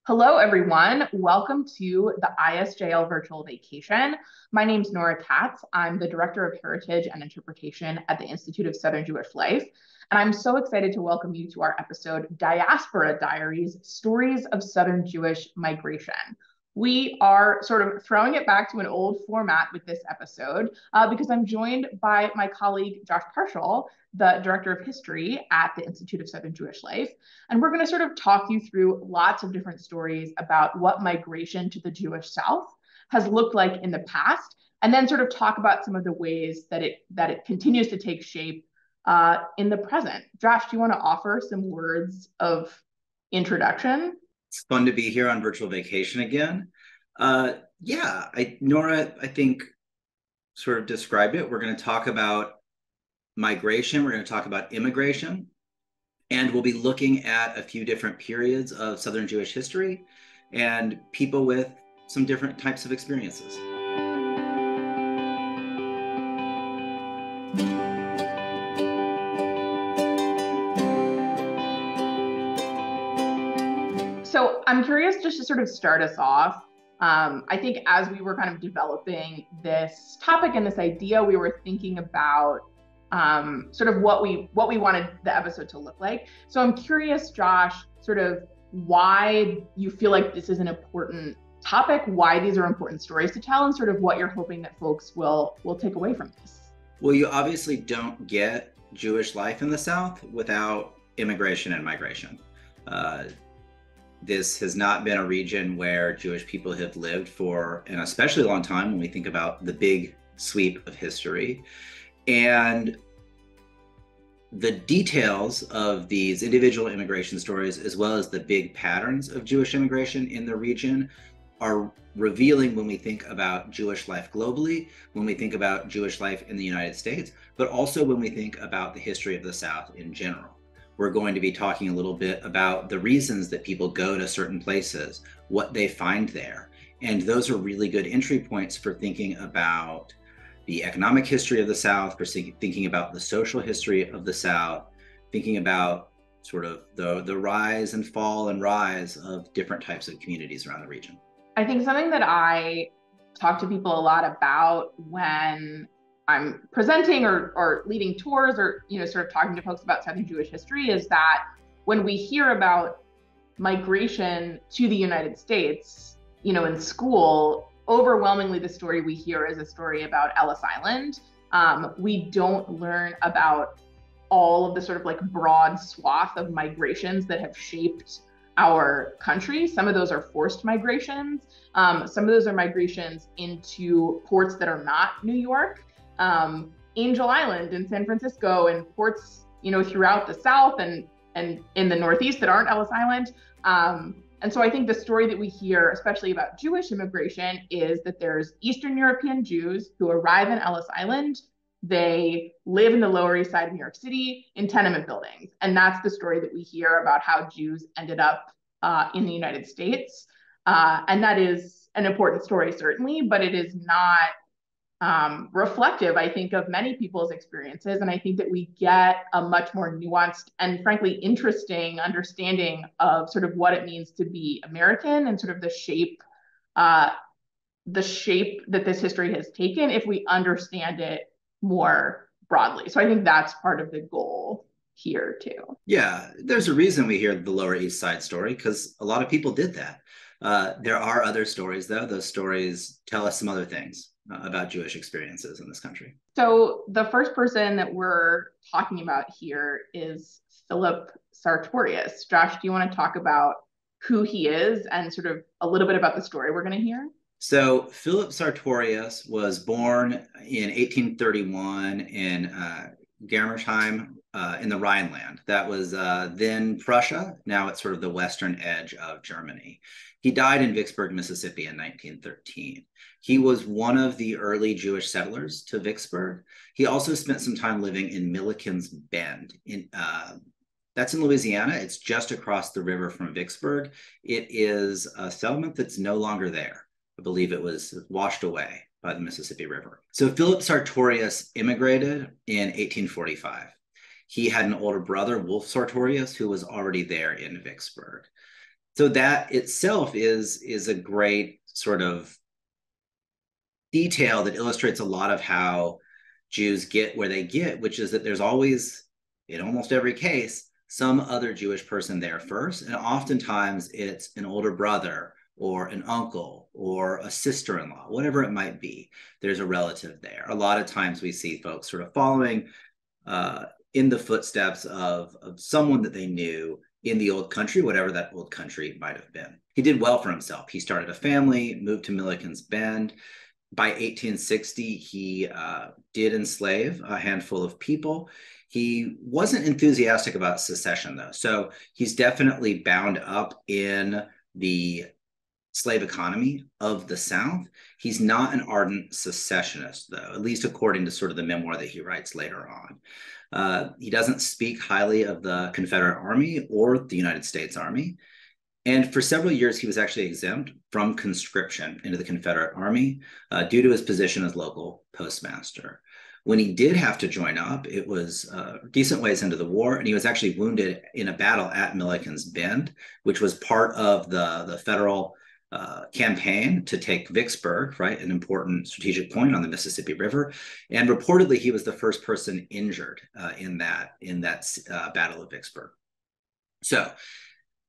Hello, everyone. Welcome to the ISJL virtual vacation. My name's Nora Katz. I'm the Director of Heritage and Interpretation at the Institute of Southern Jewish Life. And I'm so excited to welcome you to our episode, Diaspora Diaries, Stories of Southern Jewish Migration. We are sort of throwing it back to an old format with this episode because I'm joined by my colleague, Josh Parshall, the Director of History at the Institute of Southern Jewish Life. And we're going to sort of talk you through lots of different stories about what migration to the Jewish South has looked like in the past, and then sort of talk about some of the ways that it continues to take shape in the present. Josh, do you want to offer some words of introduction? It's fun to be here on virtual vacation again. Nora, I think, sort of described it. We're going to talk about migration. We're going to talk about immigration. And we'll be looking at a few different periods of Southern Jewish history and people with some different types of experiences. So I'm curious just to sort of start us off. I think as we were kind of developing this topic and this idea, we were thinking about sort of what we wanted the episode to look like. So I'm curious, Josh, sort of why you feel like this is an important topic, why these are important stories to tell, and sort of what you're hoping that folks will take away from this. Well, you obviously don't get Jewish life in the South without immigration and migration. This has not been a region where Jewish people have lived for an especially long time when we think about the big sweep of history. And the details of these individual immigration stories, as well as the big patterns of Jewish immigration in the region, are revealing when we think about Jewish life globally, when we think about Jewish life in the United States, but also when we think about the history of the South in general. We're going to be talking a little bit about the reasons that people go to certain places, what they find there. And those are really good entry points for thinking about the economic history of the South, for thinking about the social history of the South, thinking about sort of the rise and fall and rise of different types of communities around the region. I think something that I talk to people a lot about when I'm presenting or leading tours or, sort of talking to folks about Southern Jewish history is that when we hear about migration to the United States, in school, overwhelmingly the story we hear is a story about Ellis Island. We don't learn about all of the sort of like broad swath of migrations that have shaped our country. Some of those are forced migrations. Some of those are migrations into ports that are not New York. Angel Island in San Francisco and ports, throughout the South and in the Northeast that aren't Ellis Island. And so I think the story that we hear, especially about Jewish immigration, is that there's Eastern European Jews who arrive in Ellis Island. They live in the Lower East Side of New York City in tenement buildings. And that's the story that we hear about how Jews ended up in the United States. And that is an important story, certainly, but it is not reflective, I think, of many people's experiences. And I think that we get a much more nuanced and frankly interesting understanding of sort of what it means to be American and sort of the shape that this history has taken if we understand it more broadly. So I think that's part of the goal here too. Yeah, there's a reason we hear the Lower East Side story, because a lot of people did that. There are other stories, though. Those stories tell us some other things about Jewish experiences in this country. So the first person that we're talking about here is Philip Sartorius. Josh, do you want to talk about who he is and sort of a little bit about the story we're going to hear? So Philip Sartorius was born in 1831 in Germersheim in the Rhineland. That was then Prussia. Now it's sort of the western edge of Germany. He died in Vicksburg, Mississippi in 1913. He was one of the early Jewish settlers to Vicksburg. He also spent some time living in Milliken's Bend. That's in Louisiana. It's just across the river from Vicksburg. It is a settlement that's no longer there. I believe it was washed away by the Mississippi River. So Philip Sartorius immigrated in 1845. He had an older brother, Wolf Sartorius, who was already there in Vicksburg. So that itself is a great sort of detail that illustrates a lot of how Jews get where they get, which is that there's always, in almost every case, some other Jewish person there first. And oftentimes it's an older brother or an uncle or a sister-in-law, whatever it might be. There's a relative there. A lot of times we see folks sort of following in the footsteps of someone that they knew in the old country, whatever that old country might have been. He did well for himself. He started a family, moved to Milliken's Bend. By 1860, he did enslave a handful of people. He wasn't enthusiastic about secession, though. So he's definitely bound up in the slave economy of the South. He's not an ardent secessionist, though, at least according to sort of the memoir that he writes later on. He doesn't speak highly of the Confederate Army or the United States Army. And for several years, he was actually exempt from conscription into the Confederate Army due to his position as local postmaster. When he did have to join up, it was decent ways into the war, and he was actually wounded in a battle at Milliken's Bend, which was part of the federal campaign to take Vicksburg, right, an important strategic point on the Mississippi River. And reportedly, he was the first person injured in that Battle of Vicksburg. So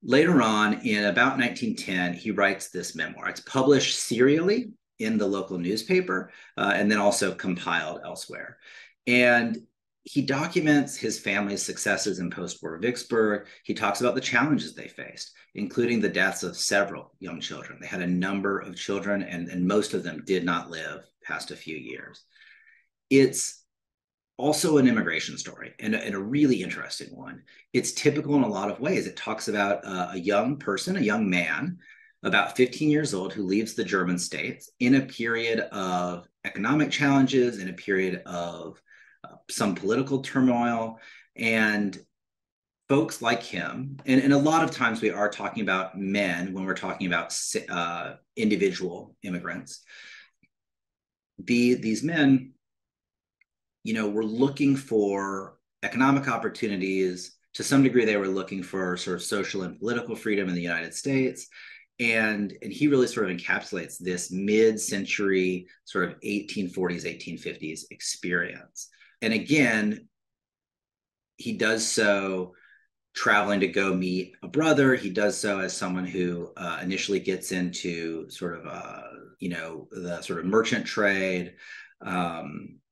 later on, in about 1910, he writes this memoir. It's published serially in the local newspaper and then also compiled elsewhere. And he documents his family's successes in post-war Vicksburg. He talks about the challenges they faced, including the deaths of several young children. They had a number of children, and most of them did not live past a few years. It's also an immigration story, and a really interesting one. It's typical in a lot of ways. It talks about a young person, a young man, about 15 years old, who leaves the German states in a period of economic challenges, in a period of some political turmoil, and folks like him, and a lot of times we are talking about men when we're talking about individual immigrants. These men, were looking for economic opportunities. To some degree, they were looking for sort of social and political freedom in the United States. And he really sort of encapsulates this mid-century sort of 1840s, 1850s experience. And again, he does so traveling to go meet a brother. He does so as someone who initially gets into sort of, the sort of merchant trade.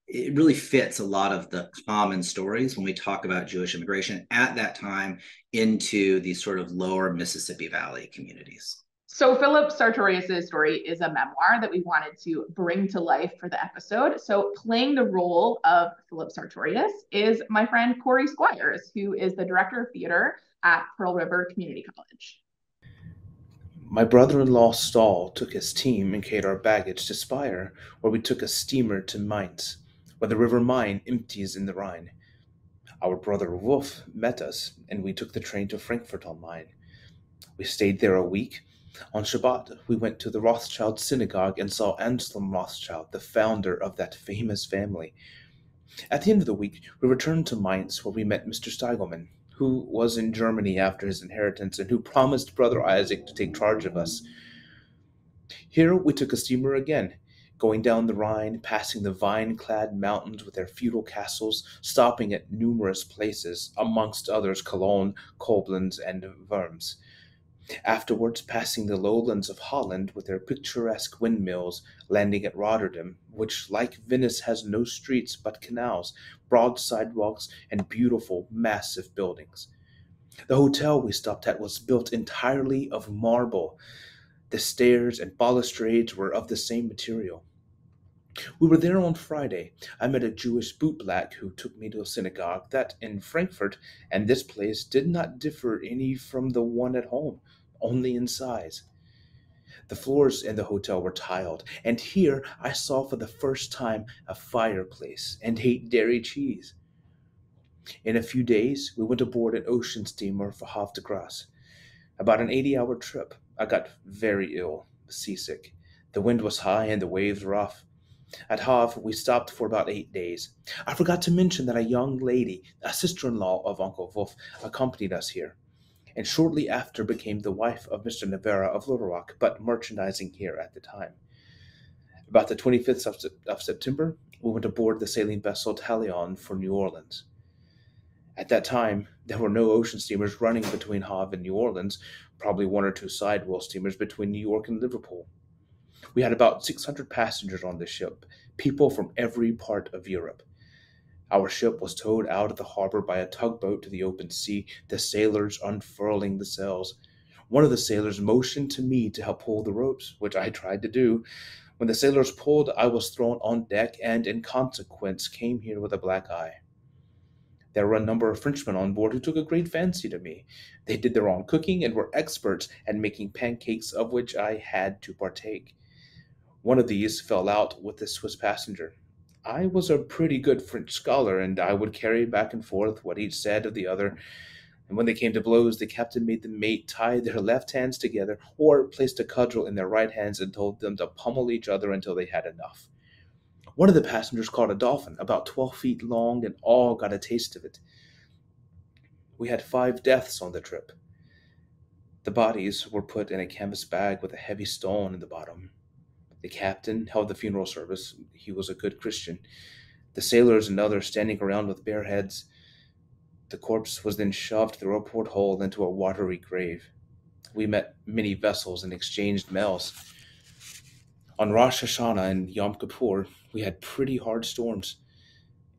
It really fits a lot of the common stories when we talk about Jewish immigration at that time into these sort of lower Mississippi Valley communities. So Philip Sartorius's story is a memoir that we wanted to bring to life for the episode. So playing the role of Philip Sartorius is my friend Corey Squires, who is the director of theater at Pearl River Community College. My brother-in-law Stahl took his team and carried our baggage to Speyer, where we took a steamer to Mainz, where the river Main empties in the Rhine. Our brother Wolf met us, and we took the train to Frankfurt am Main. We stayed there a week. On Shabbat, we went to the Rothschild synagogue and saw Anselm Rothschild, the founder of that famous family. At the end of the week, we returned to Mainz, where we met Mr. Steigelmann, who was in Germany after his inheritance and who promised Brother Isaac to take charge of us. Here we took a steamer again, going down the Rhine, passing the vine-clad mountains with their feudal castles, stopping at numerous places, amongst others Cologne, Koblenz, and Worms. Afterwards, passing the lowlands of Holland with their picturesque windmills, landing at Rotterdam, which, like Venice, has no streets but canals, broad sidewalks, and beautiful, massive buildings. The hotel we stopped at was built entirely of marble. The stairs and balustrades were of the same material. We were there on Friday. I met a Jewish bootblack who took me to a synagogue that, in Frankfurt and this place, did not differ any from the one at home, only in size. The floors in the hotel were tiled, and here I saw for the first time a fireplace and ate dairy cheese. In a few days, we went aboard an ocean steamer for Havre de Grace. About an 80-hour trip. I got very ill, seasick. The wind was high and the waves rough. At Havre, we stopped for about 8 days. I forgot to mention that a young lady, a sister-in-law of Uncle Wolf, accompanied us here. and shortly after became the wife of Mr. Navarra of Little Rock, but merchandising here at the time. About the 25th of September, we went aboard the sailing vessel Talion for New Orleans. At that time, there were no ocean steamers running between Havre and New Orleans, probably one or two sidewheel steamers between New York and Liverpool. We had about 600 passengers on the ship, people from every part of Europe. Our ship was towed out of the harbor by a tugboat to the open sea, the sailors unfurling the sails. One of the sailors motioned to me to help pull the ropes, which I tried to do. When the sailors pulled, I was thrown on deck and, in consequence, came here with a black eye. There were a number of Frenchmen on board who took a great fancy to me. They did their own cooking and were experts at making pancakes, of which I had to partake. One of these fell out with the Swiss passenger. I was a pretty good French scholar, and I would carry back and forth what each said of the other. And when they came to blows, the captain made the mate tie their left hands together, or placed a cudgel in their right hands and told them to pummel each other until they had enough. One of the passengers caught a dolphin, about 12 feet long, and all got a taste of it. We had 5 deaths on the trip. The bodies were put in a canvas bag with a heavy stone in the bottom. The captain held the funeral service. He was a good Christian. The sailors and others standing around with bare heads. The corpse was then shoved through a porthole into a watery grave. We met many vessels and exchanged mails. On Rosh Hashanah and Yom Kippur, we had pretty hard storms.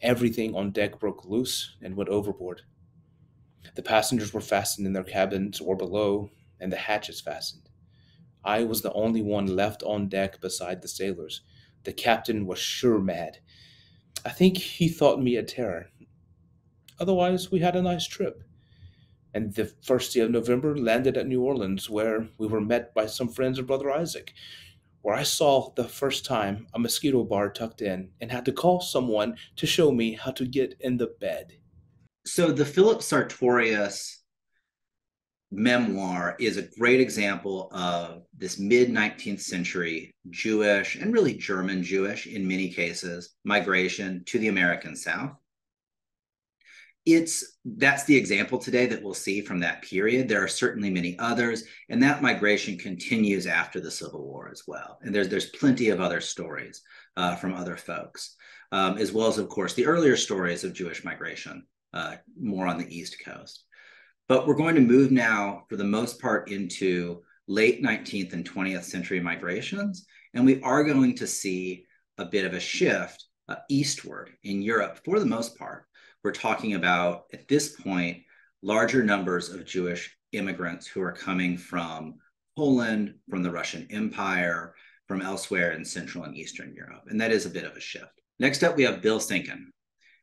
Everything on deck broke loose and went overboard. The passengers were fastened in their cabins or below, and the hatches fastened. I was the only one left on deck beside the sailors. The captain was sure mad. I think he thought me a terror. Otherwise, we had a nice trip. And the first day of November landed at New Orleans, where we were met by some friends of Brother Isaac, where I saw the first time a mosquito bar tucked in and had to call someone to show me how to get in the bed. So the Philip Sartorius memoir is a great example of this mid-19th century Jewish, and really German Jewish in many cases, migration to the American South. That's the example today that we'll see from that period. There are certainly many others, and that migration continues after the Civil War as well. And there's plenty of other stories from other folks, as well as, of course, the earlier stories of Jewish migration, more on the East Coast. But we're going to move now, for the most part, into late 19th and 20th century migrations, and we are going to see a bit of a shift eastward in Europe for the most part. We're talking about, at this point, larger numbers of Jewish immigrants who are coming from Poland, from the Russian Empire, from elsewhere in Central and Eastern Europe. And that is a bit of a shift. Next up, we have Bill Sinken.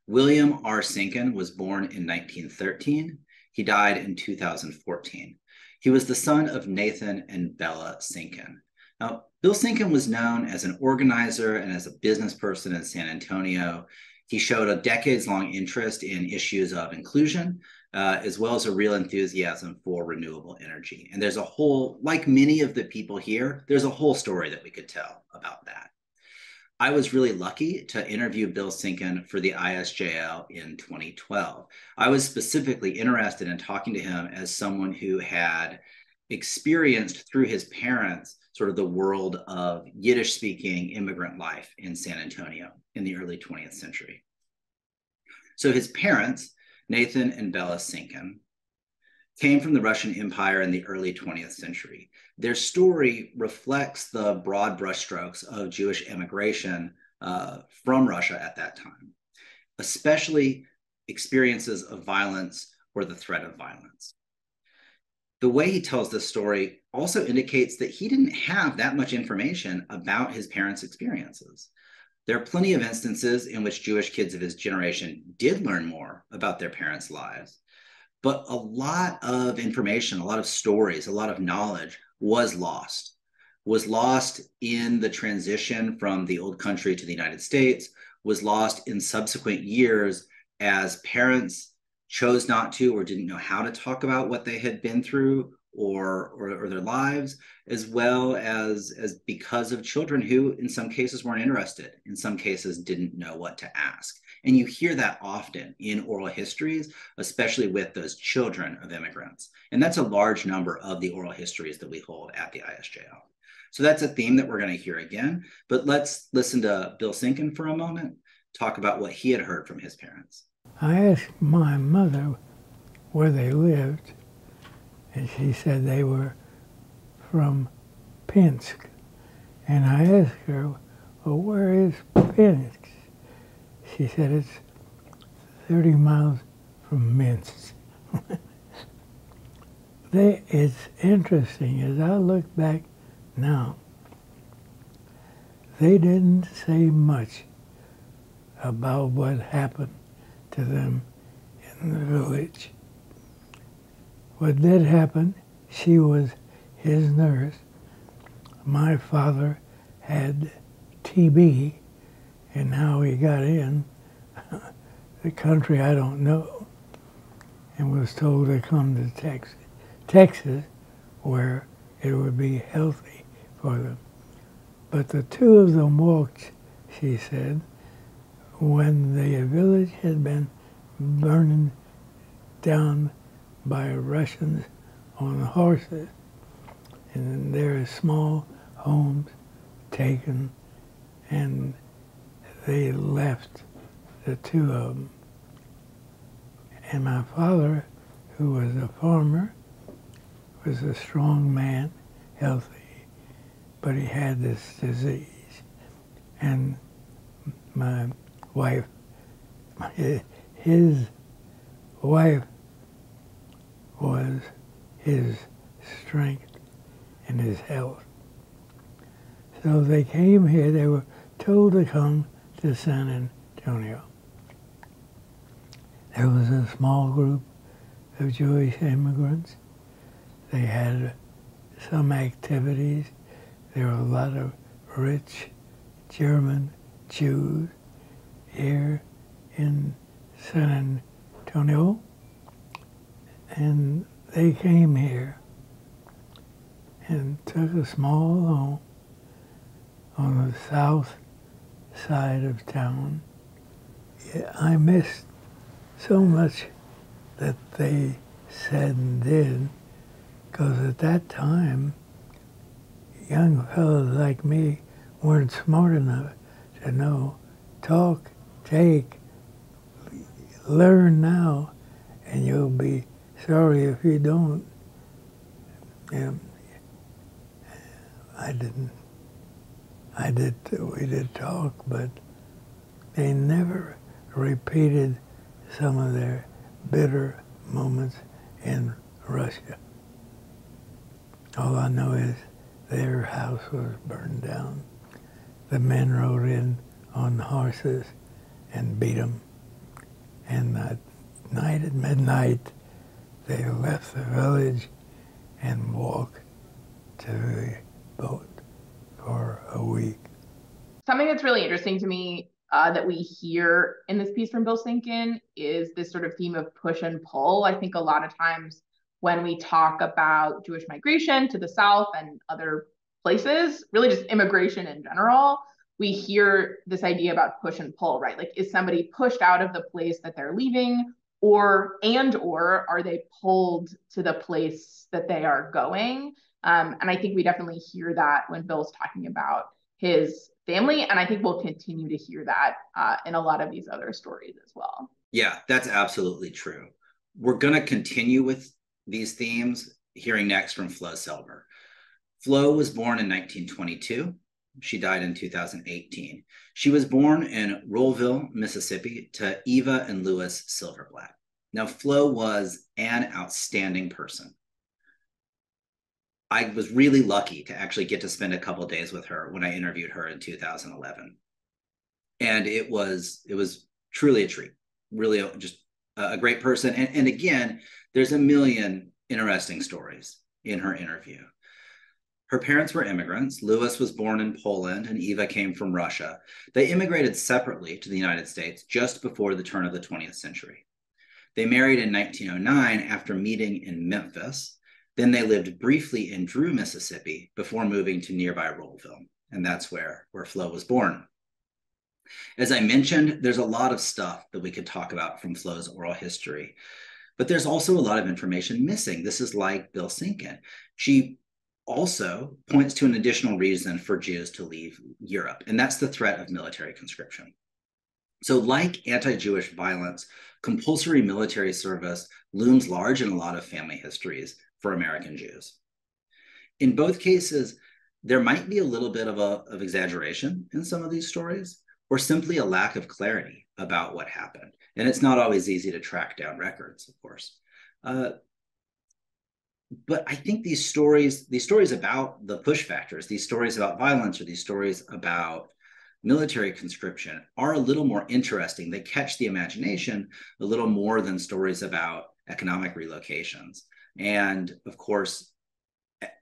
William R. Sinken was born in 1913. He died in 2014. He was the son of Nathan and Bella Sinken. Now, Bill Sinken was known as an organizer and as a business person in San Antonio. He showed a decades-long interest in issues of inclusion, as well as a real enthusiasm for renewable energy. And there's a whole, like many of the people here, there's a whole story that we could tell about that. I was really lucky to interview Bill Sinken for the ISJL in 2012. I was specifically interested in talking to him as someone who had experienced through his parents sort of the world of Yiddish-speaking immigrant life in San Antonio in the early 20th century. So his parents, Nathan and Bella Sinken, came from the Russian Empire in the early 20th century. Their story reflects the broad brushstrokes of Jewish immigration from Russia at that time, especially experiences of violence or the threat of violence. The way he tells this story also indicates that he didn't have that much information about his parents' experiences. There are plenty of instances in which Jewish kids of his generation did learn more about their parents' lives, but a lot of information, a lot of stories, a lot of knowledge was lost in the transition from the old country to the United States, was lost in subsequent years as parents chose not to or didn't know how to talk about what they had been through or their lives, as well as because of children who in some cases weren't interested, in some cases didn't know what to ask. And you hear that often in oral histories, especially with those children of immigrants. And that's a large number of the oral histories that we hold at the ISJL. So that's a theme that we're going to hear again. But let's listen to Bill Sinkin for a moment, talk about what he had heard from his parents. I asked my mother where they lived, and she said they were from Pinsk. And I asked her, well, where is Pinsk? She said it's 30 miles from Minsk. It's interesting, as I look back now, they didn't say much about what happened to them in the village. What did happen, she was his nurse. My father had TB, and how he got in the country, I don't know, and was told to come to Texas, where it would be healthy for them. But the two of them walked, she said, when the village had been burned down by Russians on horses, and there are small homes taken, and they left, the two of them. And my father, who was a farmer, was a strong man, healthy, but he had this disease. And my wife, his wife was his strength and his health. So they came here, they were told to come to San Antonio. There was a small group of Jewish immigrants. They had some activities. There were a lot of rich German Jews here in San Antonio, and they came here and took a small home on the south side of town. Yeah, I missed so much that they said and did, because at that time, young fellows like me weren't smart enough to know, talk, take, learn now, and you'll be sorry if you don't. And we did talk, but they never repeated some of their bitter moments in Russia. All I know is their house was burned down. The men rode in on horses and beat them. And that night at midnight, they left the village and walked to the boat for a week. Something that's really interesting to me that we hear in this piece from Bill Sinkin is this sort of theme of push and pull. I think a lot of times when we talk about Jewish migration to the South and other places, really just immigration in general, we hear this idea about push and pull, right? Like, is somebody pushed out of the place that they're leaving, or are they pulled to the place that they are going? And I think we definitely hear that when Bill's talking about his family, and I think we'll continue to hear that in a lot of these other stories as well. Yeah, that's absolutely true. We're going to continue with these themes, hearing next from Flo Silver. Flo was born in 1922. She died in 2018. She was born in Rollville, Mississippi, to Eva and Louis Silverblatt. Now, Flo was an outstanding person. I was really lucky to actually get to spend a couple of days with her when I interviewed her in 2011. And it was truly a treat, really just a great person. And again, there's a million interesting stories in her interview. Her parents were immigrants. Louis was born in Poland and Eva came from Russia. They immigrated separately to the United States just before the turn of the 20th century. They married in 1909 after meeting in Memphis. Then they lived briefly in Drew, Mississippi before moving to nearby Rollville. And that's where Flo was born. As I mentioned, there's a lot of stuff that we could talk about from Flo's oral history, but there's also a lot of information missing. This is like Bill Sinkin. She also points to an additional reason for Jews to leave Europe, and that's the threat of military conscription. So like anti-Jewish violence, compulsory military service looms large in a lot of family histories for American Jews. In both cases, there might be a little bit of exaggeration in some of these stories, or simply a lack of clarity about what happened. And it's not always easy to track down records, of course. But I think these stories about the push factors, these stories about violence, or these stories about military conscription are a little more interesting. They catch the imagination a little more than stories about economic relocations. And of course,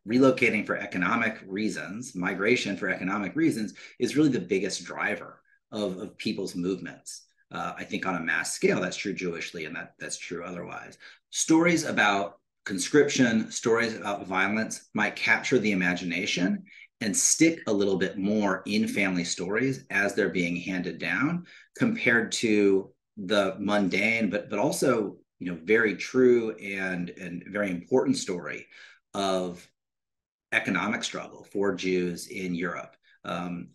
relocating for economic reasons, migration for economic reasons, is really the biggest driver of people's movements. I think on a mass scale, that's true Jewishly, and that's true otherwise. Stories about conscription, stories about violence might capture the imagination and stick a little bit more in family stories as they're being handed down, compared to the mundane, but also, you know, very true and very important story of economic struggle for Jews in Europe,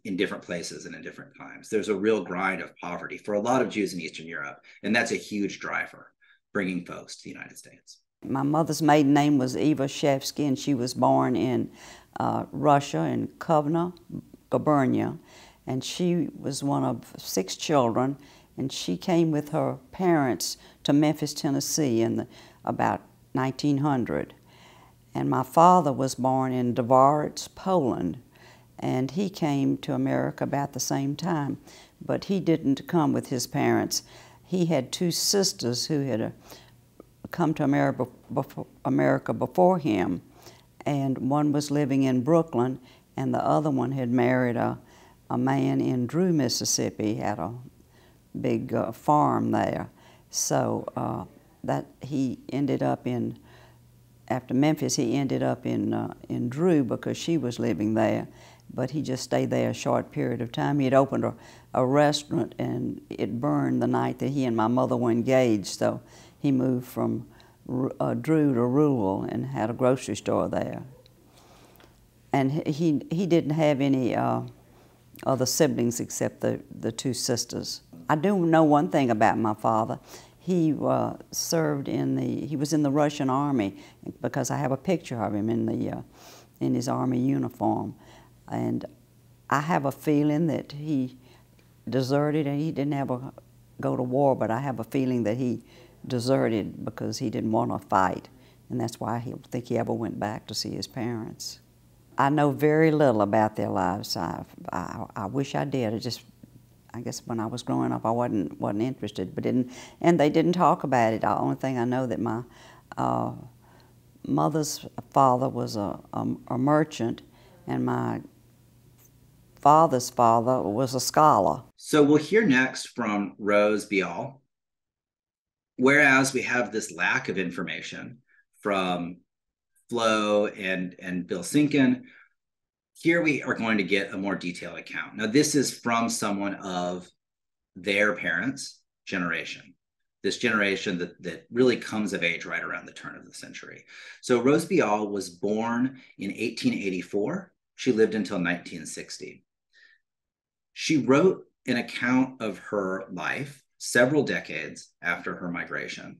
in different places and in different times. There's a real grind of poverty for a lot of Jews in Eastern Europe, and that's a huge driver bringing folks to the United States. My mother's maiden name was Eva Shevsky, and she was born in Russia, in Kovna, Gubernia, and she was one of 6 children, and she came with her parents to Memphis, Tennessee in about 1900. And my father was born in Dvaritz, Poland, and he came to America about the same time, but he didn't come with his parents. He had 2 sisters who had come to America before him, and one was living in Brooklyn, and the other one had married a man in Drew, Mississippi, had a big farm there. So that he ended up in, after Memphis, he ended up in Drew because she was living there, but he just stayed there a short period of time. He had opened a restaurant, and it burned the night that he and my mother were engaged, so he moved from Drew to Rural and had a grocery store there. And he didn't have any other siblings except the 2 sisters. I do know one thing about my father. He served he was in the Russian Army, because I have a picture of him in his Army uniform. And I have a feeling that he deserted, and he didn't ever go to war, but I have a feeling that he deserted because he didn't want to fight, and that's why I don't think he ever went back to see his parents. I know very little about their lives. I wish I did. I guess when I was growing up, I wasn't interested, and they didn't talk about it. The only thing I know that my mother's father was a merchant, and my father's father was a scholar. So we'll hear next from Rose Bial. Whereas we have this lack of information from Flo and Bill Sinkin, here we are going to get a more detailed account. Now, this is from someone of their parents' generation, this generation that really comes of age right around the turn of the century. So Rose Bial was born in 1884. She lived until 1960. She wrote an account of her life several decades after her migration,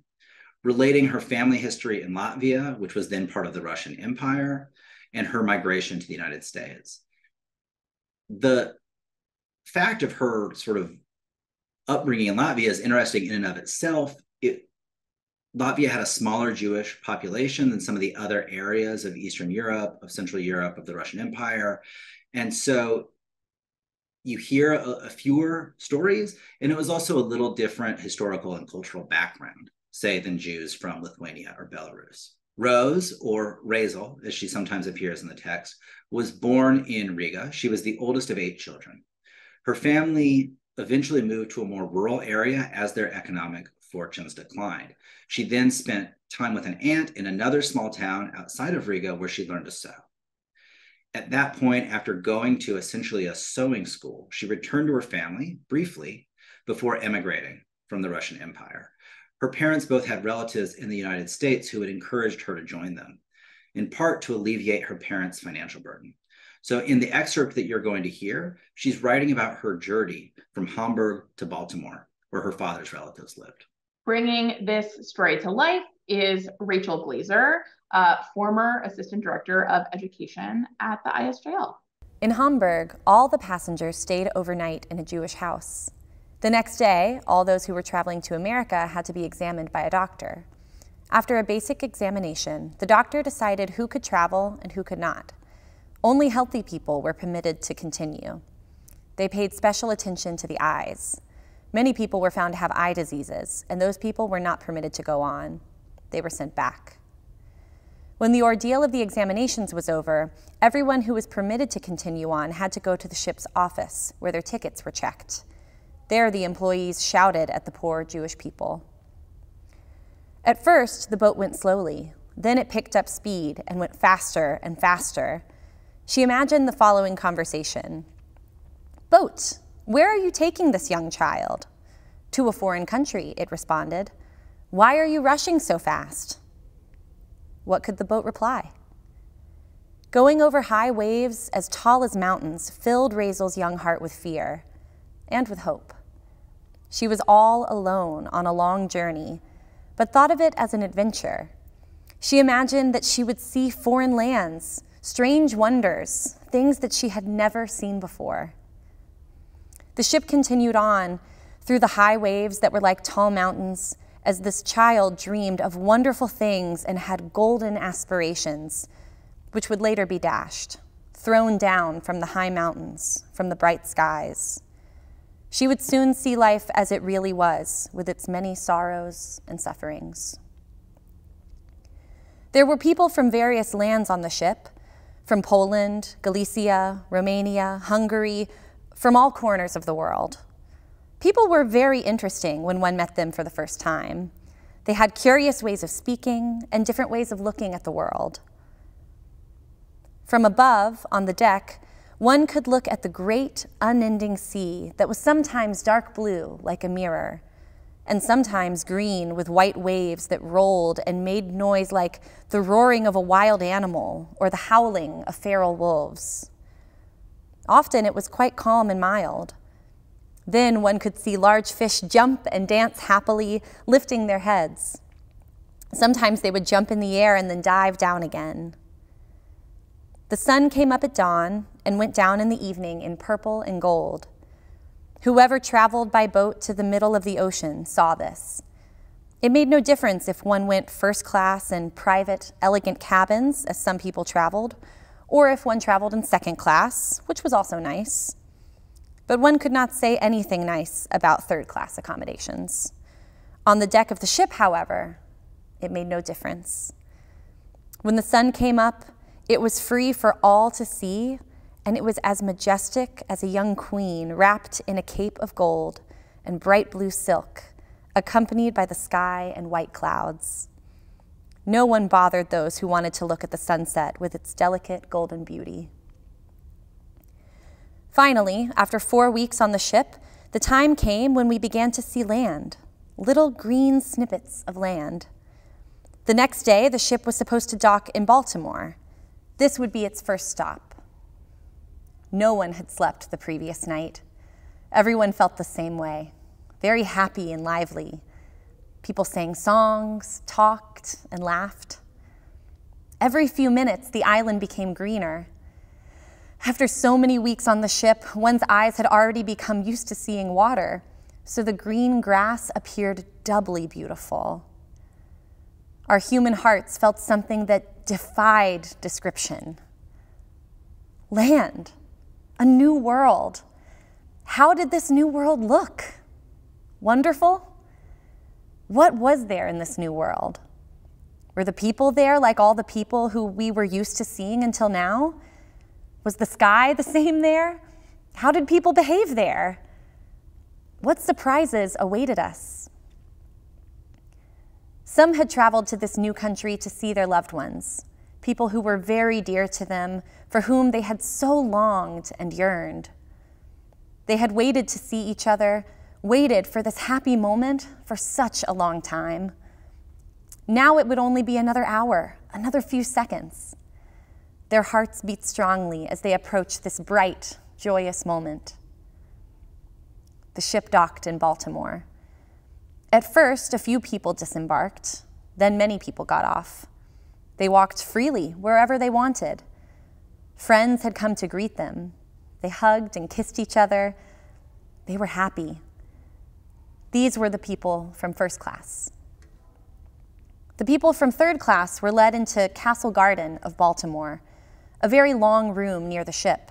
relating her family history in Latvia, which was then part of the Russian Empire, and her migration to the United States. The fact of her sort of upbringing in Latvia is interesting in and of itself. Latvia had a smaller Jewish population than some of the other areas of Eastern Europe, of Central Europe, of the Russian Empire. And so you hear a fewer stories, and it was also a little different historical and cultural background, say, than Jews from Lithuania or Belarus. Rose, or Razel, as she sometimes appears in the text, was born in Riga. She was the oldest of 8 children. Her family eventually moved to a more rural area as their economic fortunes declined. She then spent time with an aunt in another small town outside of Riga where she learned to sew. At that point, after going to essentially a sewing school, she returned to her family briefly before emigrating from the Russian Empire. Her parents both had relatives in the United States who had encouraged her to join them, in part to alleviate her parents' financial burden. So in the excerpt that you're going to hear, she's writing about her journey from Hamburg to Baltimore, where her father's relatives lived. Bringing this story to life is Rachel Glazer, former Assistant Director of Education at the ISJL. In Hamburg, all the passengers stayed overnight in a Jewish house. The next day, all those who were traveling to America had to be examined by a doctor. After a basic examination, the doctor decided who could travel and who could not. Only healthy people were permitted to continue. They paid special attention to the eyes. Many people were found to have eye diseases, and those people were not permitted to go on. They were sent back. When the ordeal of the examinations was over, everyone who was permitted to continue on had to go to the ship's office, where their tickets were checked. There, the employees shouted at the poor Jewish people. At first, the boat went slowly. Then it picked up speed and went faster and faster. She imagined the following conversation. "Boat, where are you taking this young child?" "To a foreign country," it responded. "Why are you rushing so fast?" What could the boat reply? Going over high waves as tall as mountains filled Rachel's young heart with fear and with hope. She was all alone on a long journey, but thought of it as an adventure. She imagined that she would see foreign lands, strange wonders, things that she had never seen before. The ship continued on through the high waves that were like tall mountains as this child dreamed of wonderful things and had golden aspirations, which would later be dashed, thrown down from the high mountains, from the bright skies. She would soon see life as it really was, with its many sorrows and sufferings. There were people from various lands on the ship, from Poland, Galicia, Romania, Hungary, from all corners of the world. People were very interesting when one met them for the first time. They had curious ways of speaking and different ways of looking at the world. From above, on the deck, one could look at the great, unending sea that was sometimes dark blue, like a mirror, and sometimes green with white waves that rolled and made noise like the roaring of a wild animal or the howling of feral wolves. Often it was quite calm and mild. Then one could see large fish jump and dance happily, lifting their heads. Sometimes they would jump in the air and then dive down again. The sun came up at dawn and went down in the evening in purple and gold. Whoever traveled by boat to the middle of the ocean saw this. It made no difference if one went first class in private, elegant cabins, as some people traveled, or if one traveled in second class, which was also nice. But one could not say anything nice about third-class accommodations. On the deck of the ship, however, it made no difference. When the sun came up, it was free for all to see, and it was as majestic as a young queen wrapped in a cape of gold and bright blue silk, accompanied by the sky and white clouds. No one bothered those who wanted to look at the sunset with its delicate golden beauty. Finally, after 4 weeks on the ship, the time came when we began to see land, little green snippets of land. The next day, the ship was supposed to dock in Baltimore. This would be its first stop. No one had slept the previous night. Everyone felt the same way, very happy and lively. People sang songs, talked, and laughed. Every few minutes, the island became greener. After so many weeks on the ship, one's eyes had already become used to seeing water, so the green grass appeared doubly beautiful. Our human hearts felt something that defied description. Land, a new world. How did this new world look? Wonderful? What was there in this new world? Were the people there like all the people who we were used to seeing until now? Was the sky the same there? How did people behave there? What surprises awaited us? Some had traveled to this new country to see their loved ones, people who were very dear to them, for whom they had so longed and yearned. They had waited to see each other, waited for this happy moment for such a long time. Now it would only be another hour, another few seconds. Their hearts beat strongly as they approached this bright, joyous moment. The ship docked in Baltimore. At first, a few people disembarked, then many people got off. They walked freely wherever they wanted. Friends had come to greet them. They hugged and kissed each other. They were happy. These were the people from first class. The people from third class were led into Castle Garden of Baltimore, a very long room near the ship.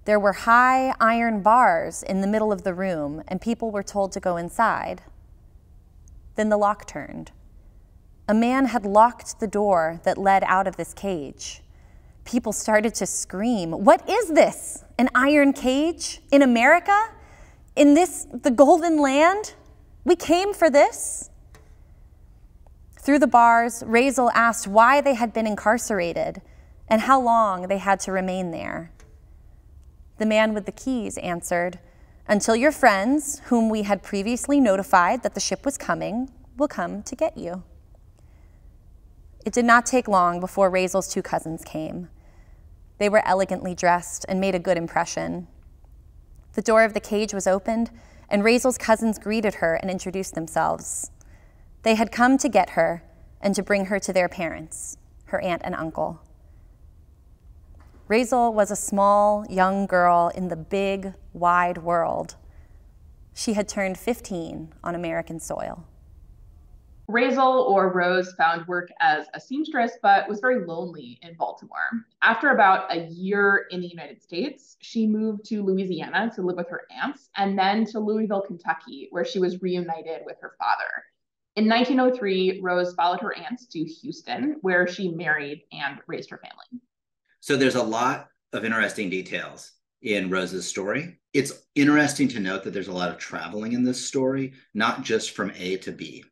There were high iron bars in the middle of the room, and people were told to go inside. Then the lock turned. A man had locked the door that led out of this cage. People started to scream, "What is this? An iron cage? In America? In the golden land? We came for this?" Through the bars, Razel asked why they had been incarcerated and how long they had to remain there. The man with the keys answered, "Until your friends, whom we had previously notified that the ship was coming, will come to get you." It did not take long before Razel's two cousins came. They were elegantly dressed and made a good impression. The door of the cage was opened, and Razel's cousins greeted her and introduced themselves. They had come to get her and to bring her to their parents, her aunt and uncle. Razel was a small, young girl in the big, wide world. She had turned 15 on American soil. Razel, or Rose, found work as a seamstress, but was very lonely in Baltimore. After about a year in the United States, she moved to Louisiana to live with her aunts, and then to Louisville, Kentucky, where she was reunited with her father. In 1903, Rose followed her aunts to Houston, where she married and raised her family. So there's a lot of interesting details in Rose's story. It's interesting to note that there's a lot of traveling in this story, not just from A to B.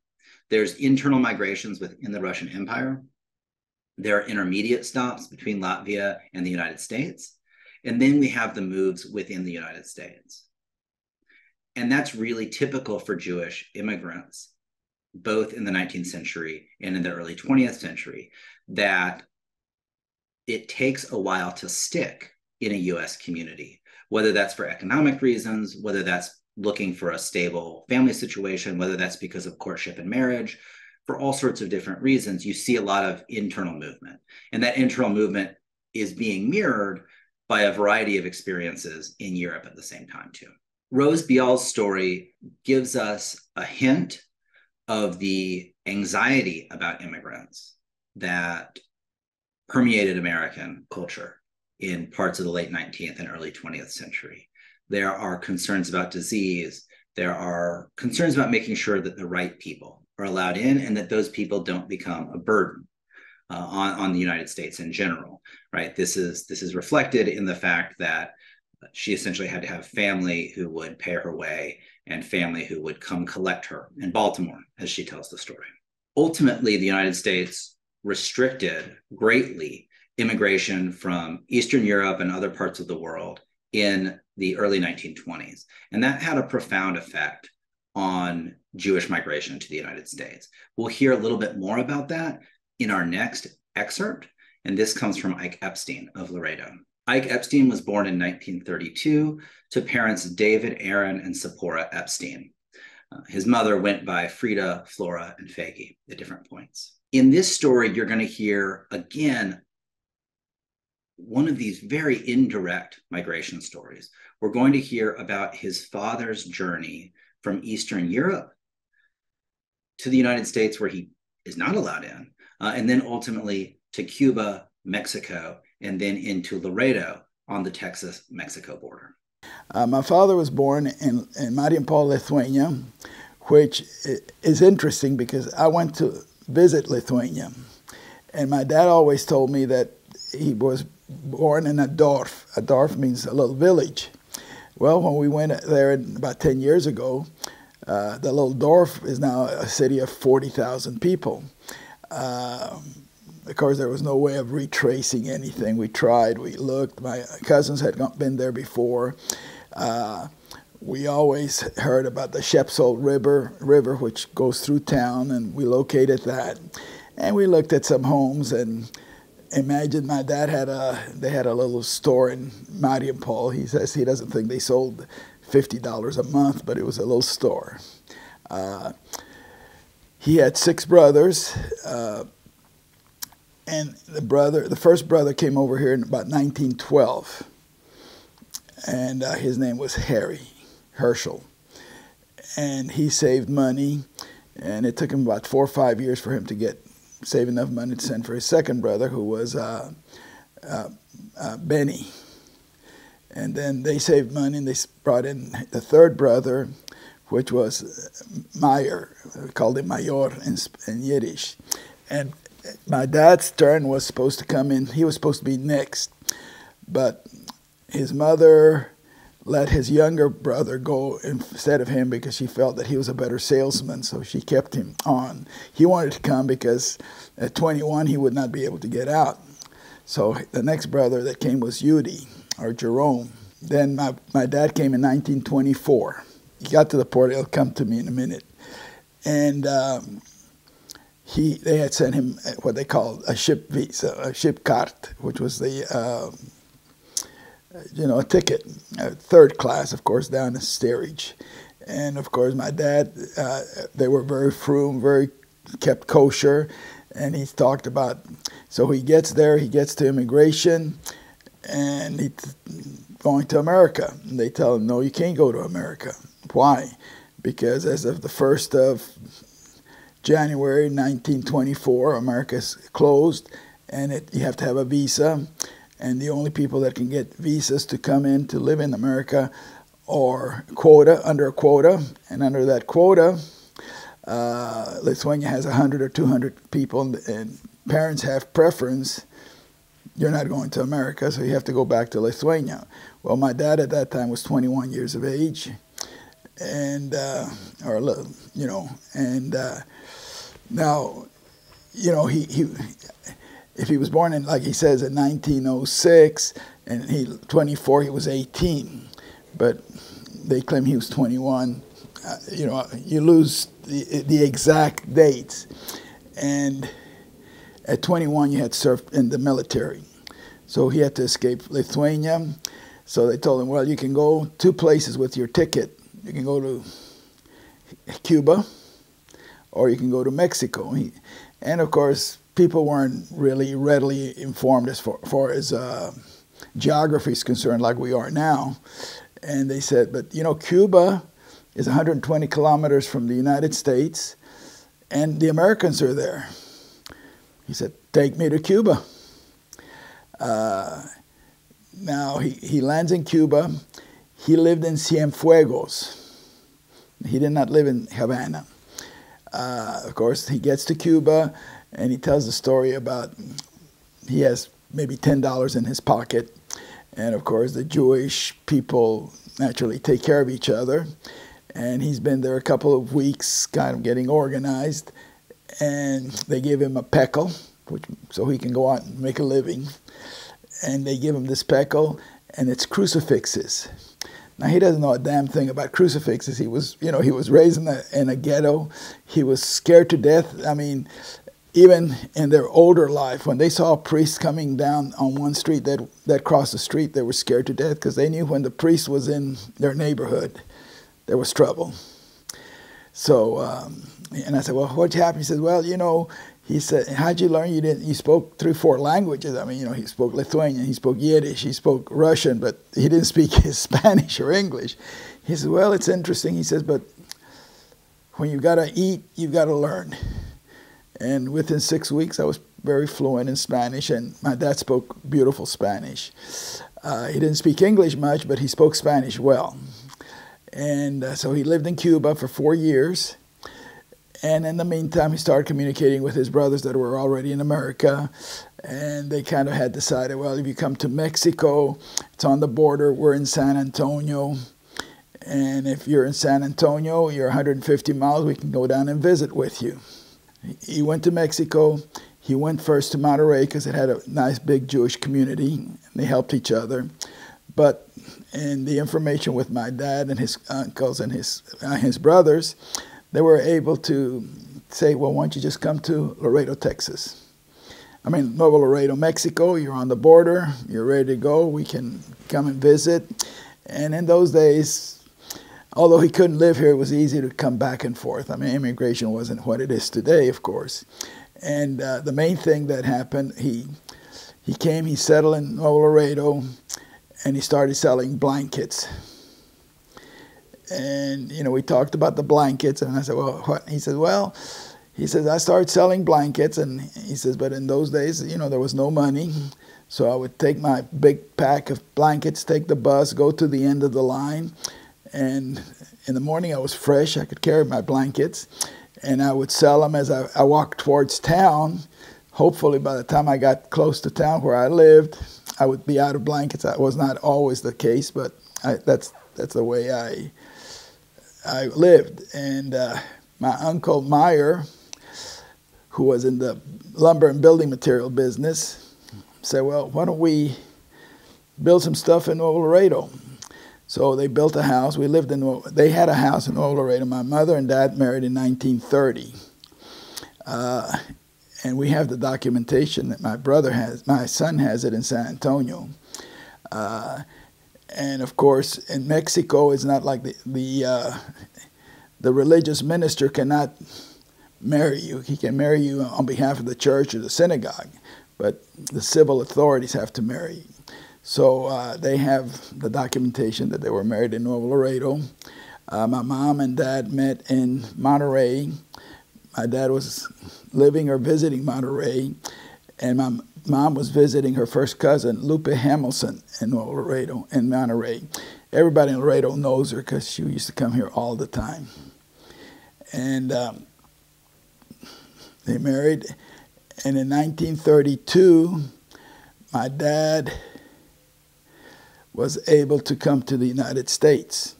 There's internal migrations within the Russian Empire. There are intermediate stops between Latvia and the United States. And then we have the moves within the United States. And that's really typical for Jewish immigrants, both in the 19th century and in the early 20th century, that it takes a while to stick in a US community, whether that's for economic reasons, whether that's looking for a stable family situation, whether that's because of courtship and marriage, for all sorts of different reasons. You see a lot of internal movement. And that internal movement is being mirrored by a variety of experiences in Europe at the same time too. Rose Bial's story gives us a hint of the anxiety about immigrants that permeated American culture in parts of the late 19th and early 20th century. There are concerns about disease. There are concerns about making sure that the right people are allowed in and that those people don't become a burden on the United States in general, right? This is reflected in the fact that she essentially had to have family who would pay her way and family who would come collect her in Baltimore, as she tells the story. Ultimately, the United States restricted greatly immigration from Eastern Europe and other parts of the world in the early 1920s. And that had a profound effect on Jewish migration to the United States. We'll hear a little bit more about that in our next excerpt. And this comes from Ike Epstein of Laredo. Ike Epstein was born in 1932 to parents David, Aaron, and Sephora Epstein. His mother went by Frida, Flora, and Faggy at different points. In this story, you're going to hear, again, one of these very indirect migration stories. We're going to hear about his father's journey from Eastern Europe to the United States, where he is not allowed in, and then ultimately to Cuba, Mexico, and then into Laredo on the Texas-Mexico border. My father was born in Mariupol, Lithuania, which is interesting because I went to visit Lithuania. And my dad always told me that he was born in a dorf. A dorf means a little village. Well, when we went there about 10 years ago, the little dorf is now a city of 40,000 people. Of course, there was no way of retracing anything. We tried, we looked. My cousins had been there before. We always heard about the Shepsol River, which goes through town, and we located that. And we looked at some homes, and imagine my dad they had a little store in Mariupol. He says he doesn't think they sold $50 a month, but it was a little store. He had 6 brothers, and the first brother came over here in about 1912, and his name was Parshall, and he saved money, and it took him about 4 or 5 years for him to save enough money to send for his second brother, who was Benny. And then they saved money, and they brought in the third brother, which was Meyer. We called him Mayor in Yiddish. And my dad's turn was supposed to come in. He was supposed to be next, but his mother let his younger brother go instead of him because she felt that he was a better salesman, so she kept him on. He wanted to come because at 21 he would not be able to get out. So the next brother that came was Yudi, or Jerome. Then my dad came in 1924. He got to the port. He'll come to me in a minute. And they had sent him what they called a ship visa, a ship carte, which was the a ticket, third class, of course, down the steerage. And of course, my dad, they were very frum, very kept kosher, and he talked about. So he gets there, he gets to immigration, and he's going to America. And they tell him, no, you can't go to America. Why? Because as of the 1st of January 1924, America's closed, and you have to have a visa. And the only people that can get visas to come in to live in America are under a quota. And under that quota, Lithuania has 100 or 200 people, and parents have preference. You're not going to America, so you have to go back to Lithuania. Well, my dad at that time was 21 years of age, and now, if he was born in, like he says, in 1906, and 24, he was 18, but they claim he was 21. You lose the exact dates. And at 21, you had served in the military. So he had to escape Lithuania. So they told him, well, you can go 2 places with your ticket. You can go to Cuba, or you can go to Mexico. And of course, people weren't really readily informed as far as geography is concerned, like we are now. And they said, but Cuba is 120 kilometers from the United States, and the Americans are there. He said, take me to Cuba. Now, he lands in Cuba. He lived in Cienfuegos. He did not live in Havana. Of course, he gets to Cuba, and he tells the story about he has maybe $10 in his pocket. And of course, the Jewish people naturally take care of each other. And he's been there a couple of weeks, kind of getting organized. And they give him a pekel, so he can go out and make a living. And they give him this pekel, and it's crucifixes. Now, he doesn't know a damn thing about crucifixes. He was, he was raised in a ghetto. He was scared to death. I mean, even in their older life, when they saw a priest coming down on one street that crossed the street, they were scared to death because they knew when the priest was in their neighborhood, there was trouble. So, and I said, well, what happened? He said, well, he said, how'd you learn? You spoke 3 or 4 languages. I mean, he spoke Lithuanian, he spoke Yiddish, he spoke Russian, but he didn't speak Spanish or English. He said, well, it's interesting. He says, but when you've got to eat, you've got to learn. And within 6 weeks, I was very fluent in Spanish, and my dad spoke beautiful Spanish. He didn't speak English much, but he spoke Spanish well. And so he lived in Cuba for 4 years. And in the meantime, he started communicating with his brothers that were already in America. And they kind of had decided, well, if you come to Mexico, it's on the border. We're in San Antonio. And if you're in San Antonio, you're 150 miles, we can go down and visit with you. He went to Mexico. he went first to Monterey because it had a nice big Jewish community, and they helped each other. But in the information with my dad and his uncles and his brothers, they were able to say, well, why don't you just come to Laredo, Texas? I mean, Nuevo Laredo, Mexico, you're on the border, you're ready to go, we can come and visit. And in those days, although he couldn't live here, it was easy to come back and forth. I mean, immigration wasn't what it is today, of course. And the main thing that happened, he came, he settled in Nuevo Laredo, and he started selling blankets. And, you know, we talked about the blankets, and I said, well, what? He said, well, he says, I started selling blankets, and he says, but in those days, you know, there was no money. So I would take my big pack of blankets, take the bus, go to the end of the line, and in the morning I was fresh, I could carry my blankets, and I would sell them as I walked towards town. Hopefully by the time I got close to town where I lived, I would be out of blankets. That was not always the case, but that's the way I lived. And my uncle Meyer, who was in the lumber and building material business, said, well, why don't we build some stuff in Nuevo Laredo? So they built a house. We lived in they had a house in Nuevo Laredo. My mother and dad married in 1930. And we have the documentation that my son has it in San Antonio. And of course, in Mexico, it's not like the religious minister cannot marry you. He can marry you on behalf of the church or the synagogue, but the civil authorities have to marry you. So they have the documentation that they were married in Nuevo Laredo. My mom and dad met in Monterey. My dad was living or visiting Monterey, and my mom was visiting her first cousin, Lupe Hamilton, in Nuevo Laredo, in Monterey. Everybody in Laredo knows her because she used to come here all the time. And they married, and in 1932, my dad was able to come to the United States.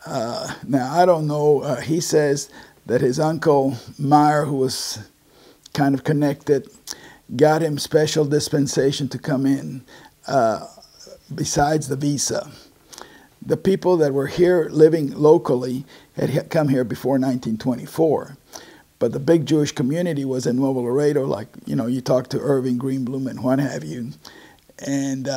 Now, I don't know, he says that his uncle Meyer, who was kind of connected, got him special dispensation to come in besides the visa. The people that were here living locally had come here before 1924. But the big Jewish community was in Nuevo Laredo, like, you know, you talk to Irving Greenblum and what have you. And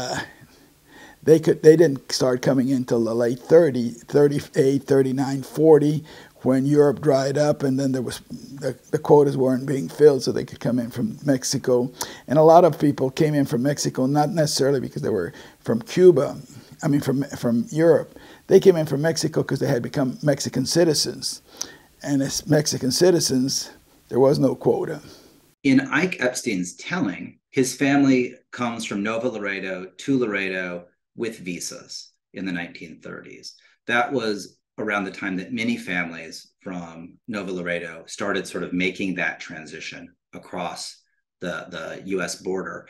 they didn't start coming in until the late 38, 39, 40, when Europe dried up, and then there was the quotas weren't being filled, so they could come in from Mexico. And a lot of people came in from Mexico, not necessarily because they were from Cuba, I mean from Europe. They came in from Mexico because they had become Mexican citizens. And as Mexican citizens, there was no quota. In Ike Epstein's telling, his family comes from Nuevo Laredo to Laredo with visas in the 1930s. That was around the time that many families from Nuevo Laredo started sort of making that transition across the U.S. border.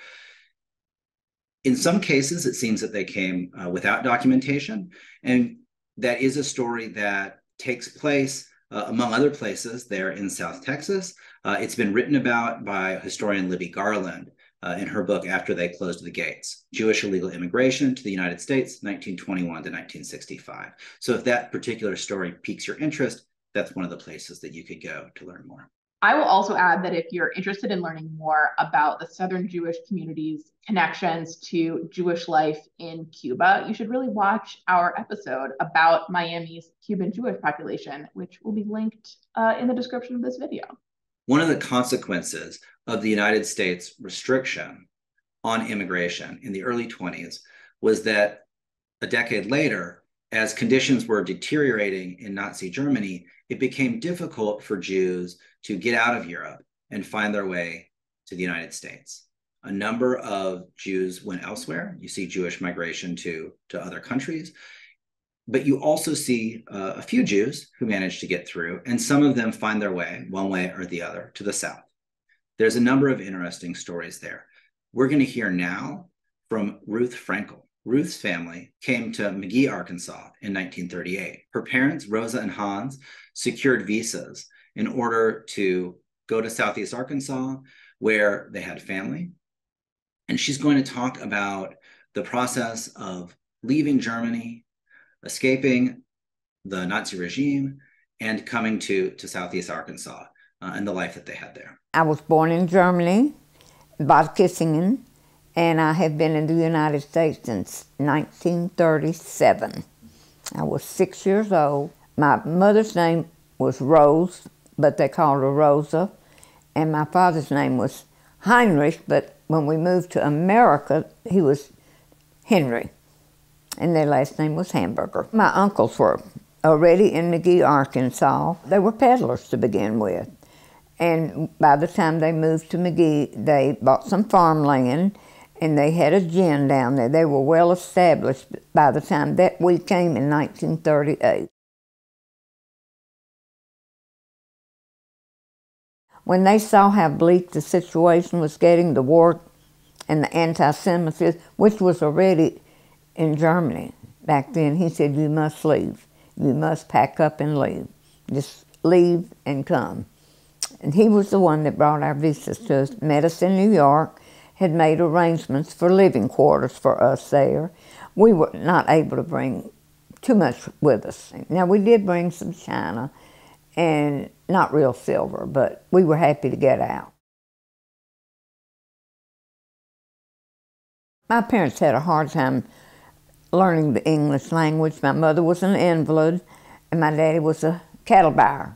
In some cases, it seems that they came without documentation, and that is a story that takes place, among other places, there in South Texas. It's been written about by historian Libby Garland in her book, After They Closed the Gates, Jewish Illegal Immigration to the United States, 1921 to 1965. So if that particular story piques your interest, that's one of the places that you could go to learn more. I will also add that if you're interested in learning more about the Southern Jewish community's connections to Jewish life in Cuba, you should really watch our episode about Miami's Cuban Jewish population, which will be linked in the description of this video. One of the consequences of the United States restriction on immigration in the early 20s was that a decade later, as conditions were deteriorating in Nazi Germany, it became difficult for Jews to get out of Europe and find their way to the United States. A number of Jews went elsewhere. You see Jewish migration to other countries, but you also see a few Jews who managed to get through, and some of them find their way, one way or the other, to the South. There's a number of interesting stories there. We're going to hear now from Ruth Frankel. Ruth's family came to McGee, Arkansas in 1938. Her parents, Rosa and Hans, secured visas in order to go to Southeast Arkansas, where they had family. And she's going to talk about the process of leaving Germany, escaping the Nazi regime, and coming to Southeast Arkansas and the life that they had there. I was born in Germany, Bad Kissingen, and I have been in the United States since 1937. I was 6 years old. My mother's name was Rose, but they called her Rosa, and my father's name was Heinrich, but when we moved to America, he was Henry, and their last name was Hamburger. My uncles were already in McGee, Arkansas. They were peddlers to begin with, and by the time they moved to McGee, they bought some farmland, and they had a gin down there. They were well established by the time that we came in 1938. When they saw how bleak the situation was getting, the war and the anti-Semitism, which was already in Germany back then, he said, you must leave. You must pack up and leave. Just leave and come. And he was the one that brought our visas to us, met us in New York, had made arrangements for living quarters for us there. We were not able to bring too much with us. Now, we did bring some china and not real silver, but we were happy to get out. My parents had a hard time learning the English language. My mother was an invalid, and my daddy was a cattle buyer,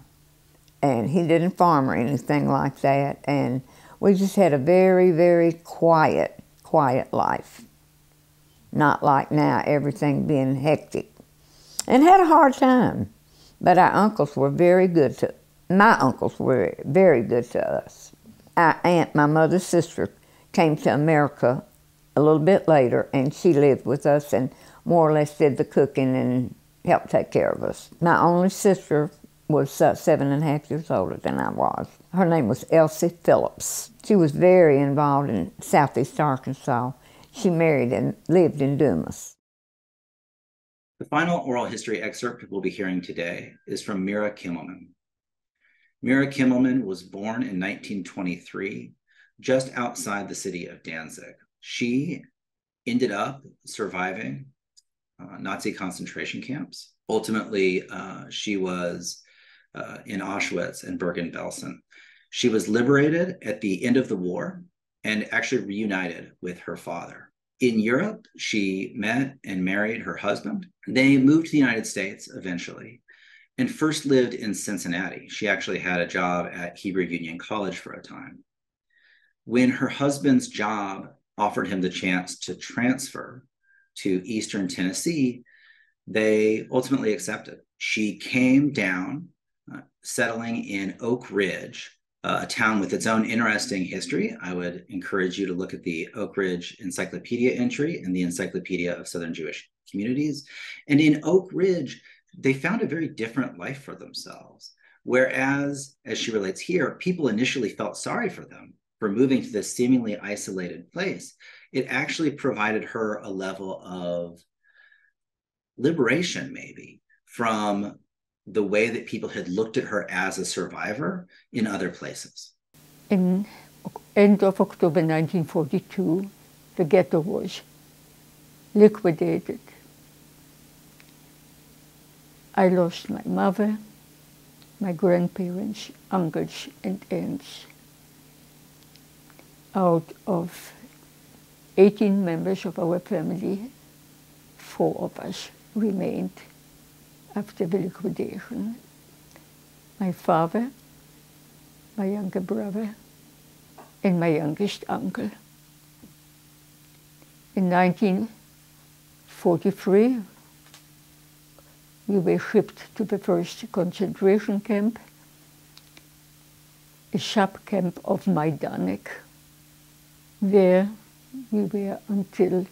and he didn't farm or anything like that, and we just had a very, very quiet life. Not like now, everything being hectic. And had a hard time. But our uncles were very good to, my uncles were very good to us. Our aunt, my mother's sister, came to America a little bit later, and she lived with us and more or less did the cooking and helped take care of us. My only sister was 7.5 years older than I was. Her name was Elsie Phillips. She was very involved in Southeast Arkansas. She married and lived in Dumas. The final oral history excerpt we'll be hearing today is from Mira Kimmelman. Mira Kimmelman was born in 1923, just outside the city of Danzig. She ended up surviving Nazi concentration camps. Ultimately, she was in Auschwitz and Bergen-Belsen. She was liberated at the end of the war and actually reunited with her father. In Europe, she met and married her husband. They moved to the United States eventually and first lived in Cincinnati. She actually had a job at Hebrew Union College for a time. When her husband's job offered him the chance to transfer to Eastern Tennessee, they ultimately accepted. She came down, settling in Oak Ridge, a town with its own interesting history. I would encourage you to look at the Oak Ridge Encyclopedia entry in the Encyclopedia of Southern Jewish Communities. And in Oak Ridge, they found a very different life for themselves. Whereas, as she relates here, people initially felt sorry for them for moving to this seemingly isolated place. It actually provided her a level of liberation, maybe, from the way that people had looked at her as a survivor in other places. In end of October 1942, the ghetto was liquidated. I lost my mother, my grandparents, uncles, and aunts. Out of 18 members of our family, 4 of us remained after the liquidation. My father, my younger brother, and my youngest uncle. In 1943, we were shipped to the first concentration camp, a sub-camp of Majdanek. There we were until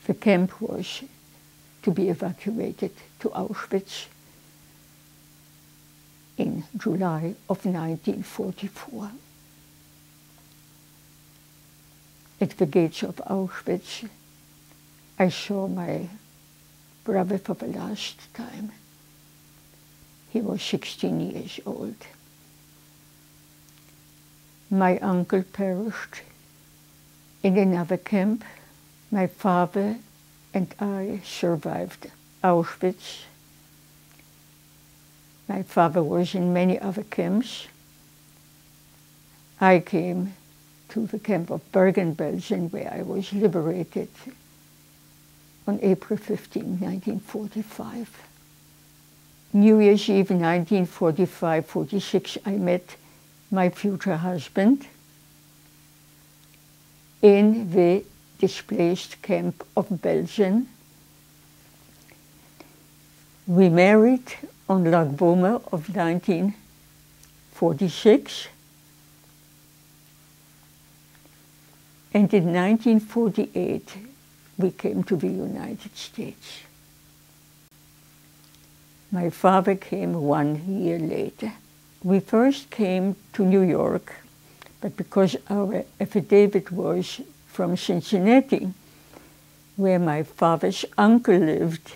the camp was to be evacuated to Auschwitz in July of 1944. At the gates of Auschwitz, I saw my brother for the last time. He was 16 years old. My uncle perished in another camp. My father and I survived Auschwitz. My father was in many other camps. I came to the camp of Bergen-Belsen, where I was liberated on April 15, 1945. New Year's Eve 1945-46, I met my future husband in the displaced camp of Belsen. We married on Lag Boma of 1946. And in 1948, we came to the United States. My father came 1 year later. We first came to New York, but because our affidavit was from Cincinnati, where my father's uncle lived,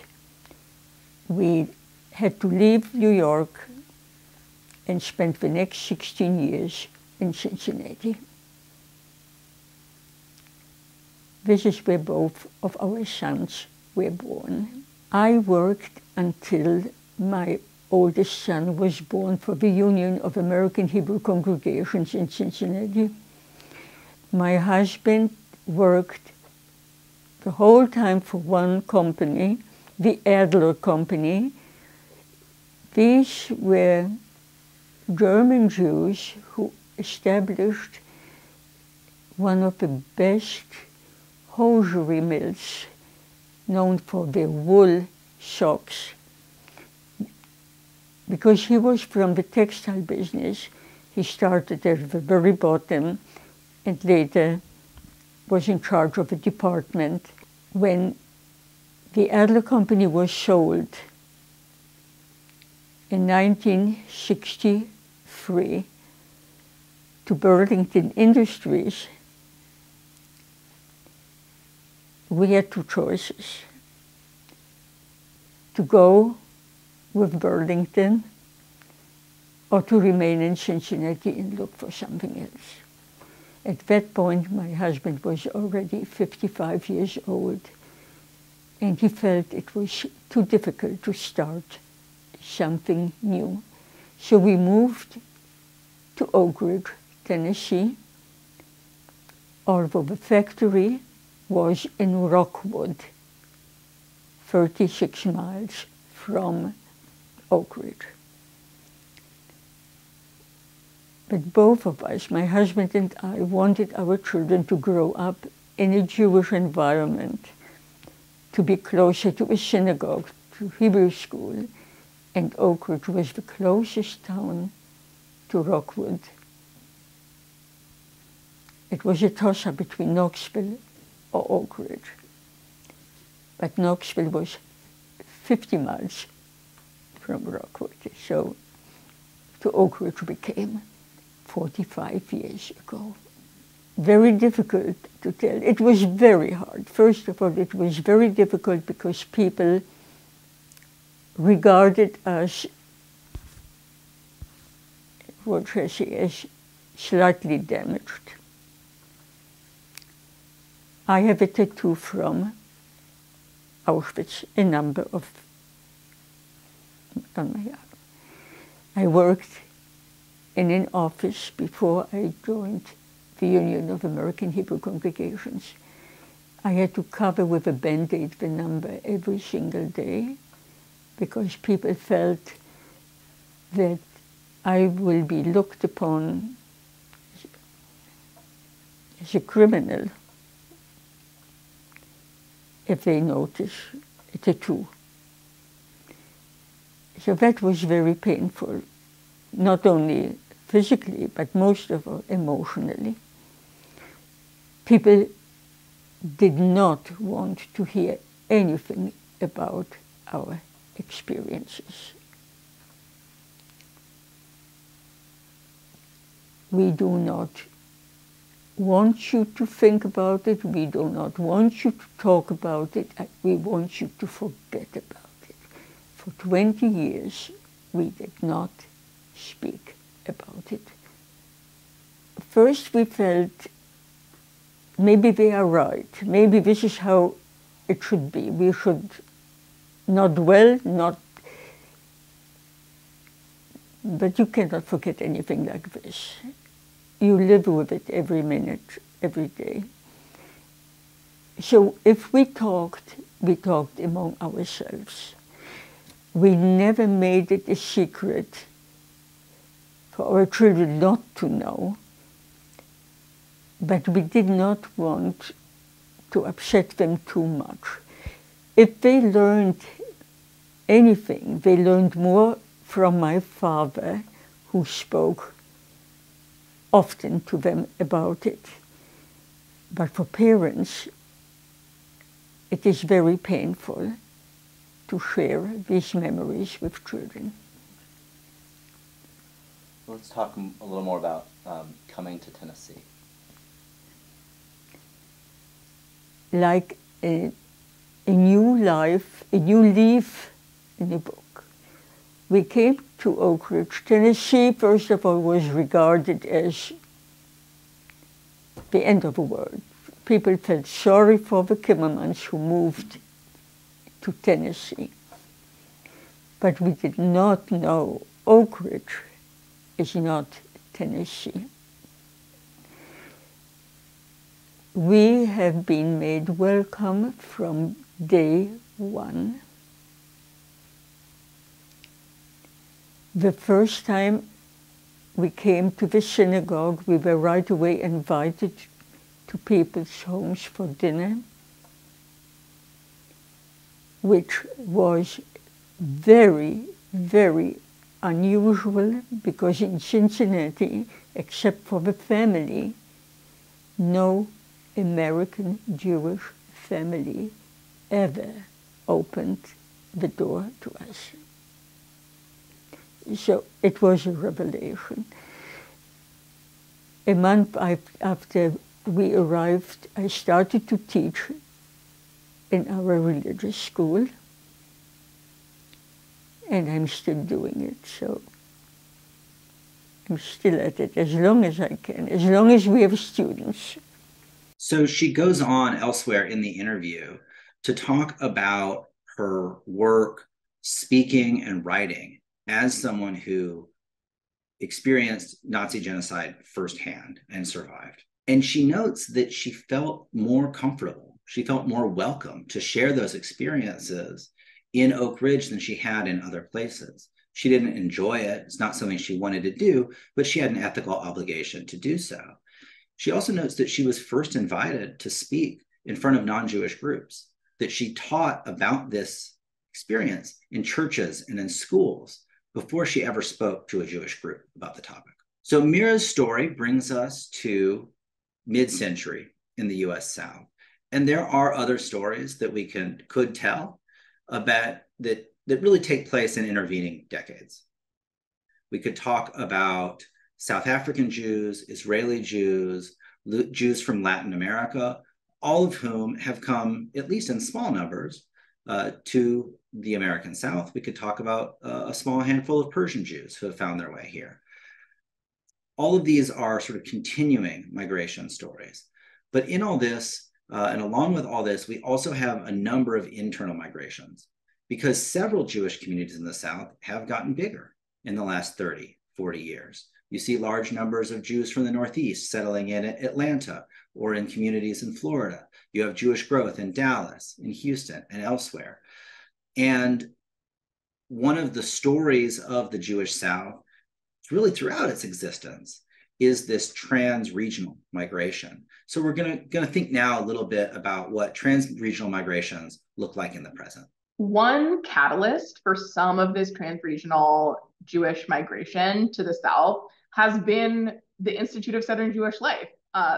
we had to leave New York and spent the next 16 years in Cincinnati. This is where both of our sons were born. I worked until my oldest son was born for the Union of American Hebrew Congregations in Cincinnati. My husband worked the whole time for one company, the Adler Company. These were German Jews who established one of the best hosiery mills, known for their wool socks. Because he was from the textile business, he started at the very bottom and later was in charge of a department. When the Adler Company was sold in 1963 to Burlington Industries, we had two choices: to go with Burlington or to remain in Cincinnati and look for something else. At that point, my husband was already 55 years old, and he felt it was too difficult to start something new. So we moved to Oak Ridge, Tennessee, although the factory was in Rockwood, 36 miles from Oak Ridge. But both of us, my husband and I, wanted our children to grow up in a Jewish environment, to be closer to a synagogue, to Hebrew school, and Oak Ridge was the closest town to Rockwood. It was a toss-up between Knoxville or Oak Ridge. But Knoxville was 50 miles from Rockwood, so to Oak Ridge we came 45 years ago. Very difficult to tell. It was very hard. First of all, it was very difficult because people regarded us, what should I say, as slightly damaged. I have a tattoo from Auschwitz, a number of on my arm. I worked in an office before I joined the Union of American Hebrew Congregations. I had to cover with a Band-Aid the number every single day because people felt that I will be looked upon as a criminal if they notice a tattoo. So that was very painful, not only physically, but most of all emotionally. People did not want to hear anything about our experiences. We do not want you to think about it. We do not want you to talk about it. We want you to forget about it. For 20 years, we did not speak about it. first we felt maybe they are right. Maybe this is how it should be. We should not dwell, but you cannot forget anything like this. You live with it every minute, every day. So if we talked among ourselves. We never made it a secret for our children not to know, but we did not want to upset them too much. If they learned anything, they learned more from my father, who spoke often to them about it. But for parents, it is very painful to share these memories with children. Let's talk a little more about coming to Tennessee. Like a new life, a new leaf in a book. We came to Oak Ridge. Tennessee, first of all, was regarded as the end of the world. People felt sorry for the Kimmermans who moved to Tennessee. But we did not know Oak Ridge is not Tennessee. We have been made welcome from day one. The first time we came to the synagogue, we were right away invited to people's homes for dinner, which was very, very unusual, because in Cincinnati, except for the family, no American Jewish family ever opened the door to us. So it was a revelation. A month after we arrived, I started to teach in our religious school, and I'm still doing it, so I'm still at it as long as I can, as long as we have students. So she goes on elsewhere in the interview to talk about her work, speaking and writing as someone who experienced Nazi genocide firsthand and survived. And she notes that she felt more comfortable, she felt more welcome to share those experiences in Oak Ridge than she had in other places. She didn't enjoy it. It's not something she wanted to do, but she had an ethical obligation to do so. She also notes that she was first invited to speak in front of non-Jewish groups, that she taught about this experience in churches and in schools before she ever spoke to a Jewish group about the topic. So Mira's story brings us to mid-century in the US South. And there are other stories that we could tell about that really take place in intervening decades. We could talk about South African Jews, Israeli Jews, Jews from Latin America, all of whom have come, at least in small numbers, to the American South. We could talk about a small handful of Persian Jews who have found their way here. All of these are sort of continuing migration stories. But in all this, and along with all this, we also have a number of internal migrations, because several Jewish communities in the South have gotten bigger in the last 30, 40 years. You see large numbers of Jews from the Northeast settling in Atlanta or in communities in Florida. You have Jewish growth in Dallas, in Houston, and elsewhere. And one of the stories of the Jewish South, really throughout its existence, is this trans-regional migration. So we're gonna think now a little bit about what trans-regional migrations look like in the present. One catalyst for some of this trans-regional Jewish migration to the South has been the Institute of Southern Jewish Life.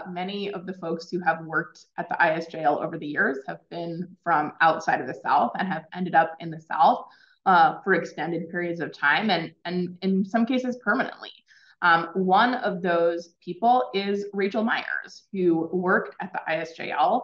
Many of the folks who have worked at the ISJL over the years have been from outside of the South and have ended up in the South for extended periods of time, and in some cases permanently. One of those people is Rachel Myers, who worked at the ISJL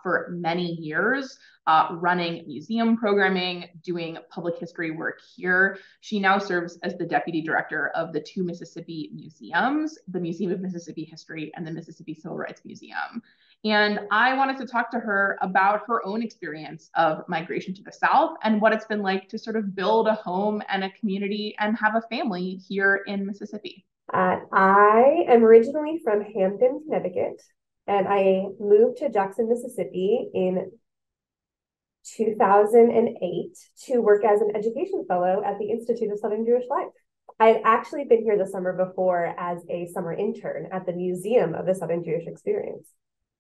for many years, running museum programming, doing public history work here. She now serves as the deputy director of the two Mississippi museums, the Museum of Mississippi History and the Mississippi Civil Rights Museum. And I wanted to talk to her about her own experience of migration to the South and what it's been like to sort of build a home and a community and have a family here in Mississippi. I am originally from Hamden, Connecticut, and I moved to Jackson, Mississippi in 2008 to work as an education fellow at the Institute of Southern Jewish Life. I had actually been here the summer before as a summer intern at the Museum of the Southern Jewish Experience.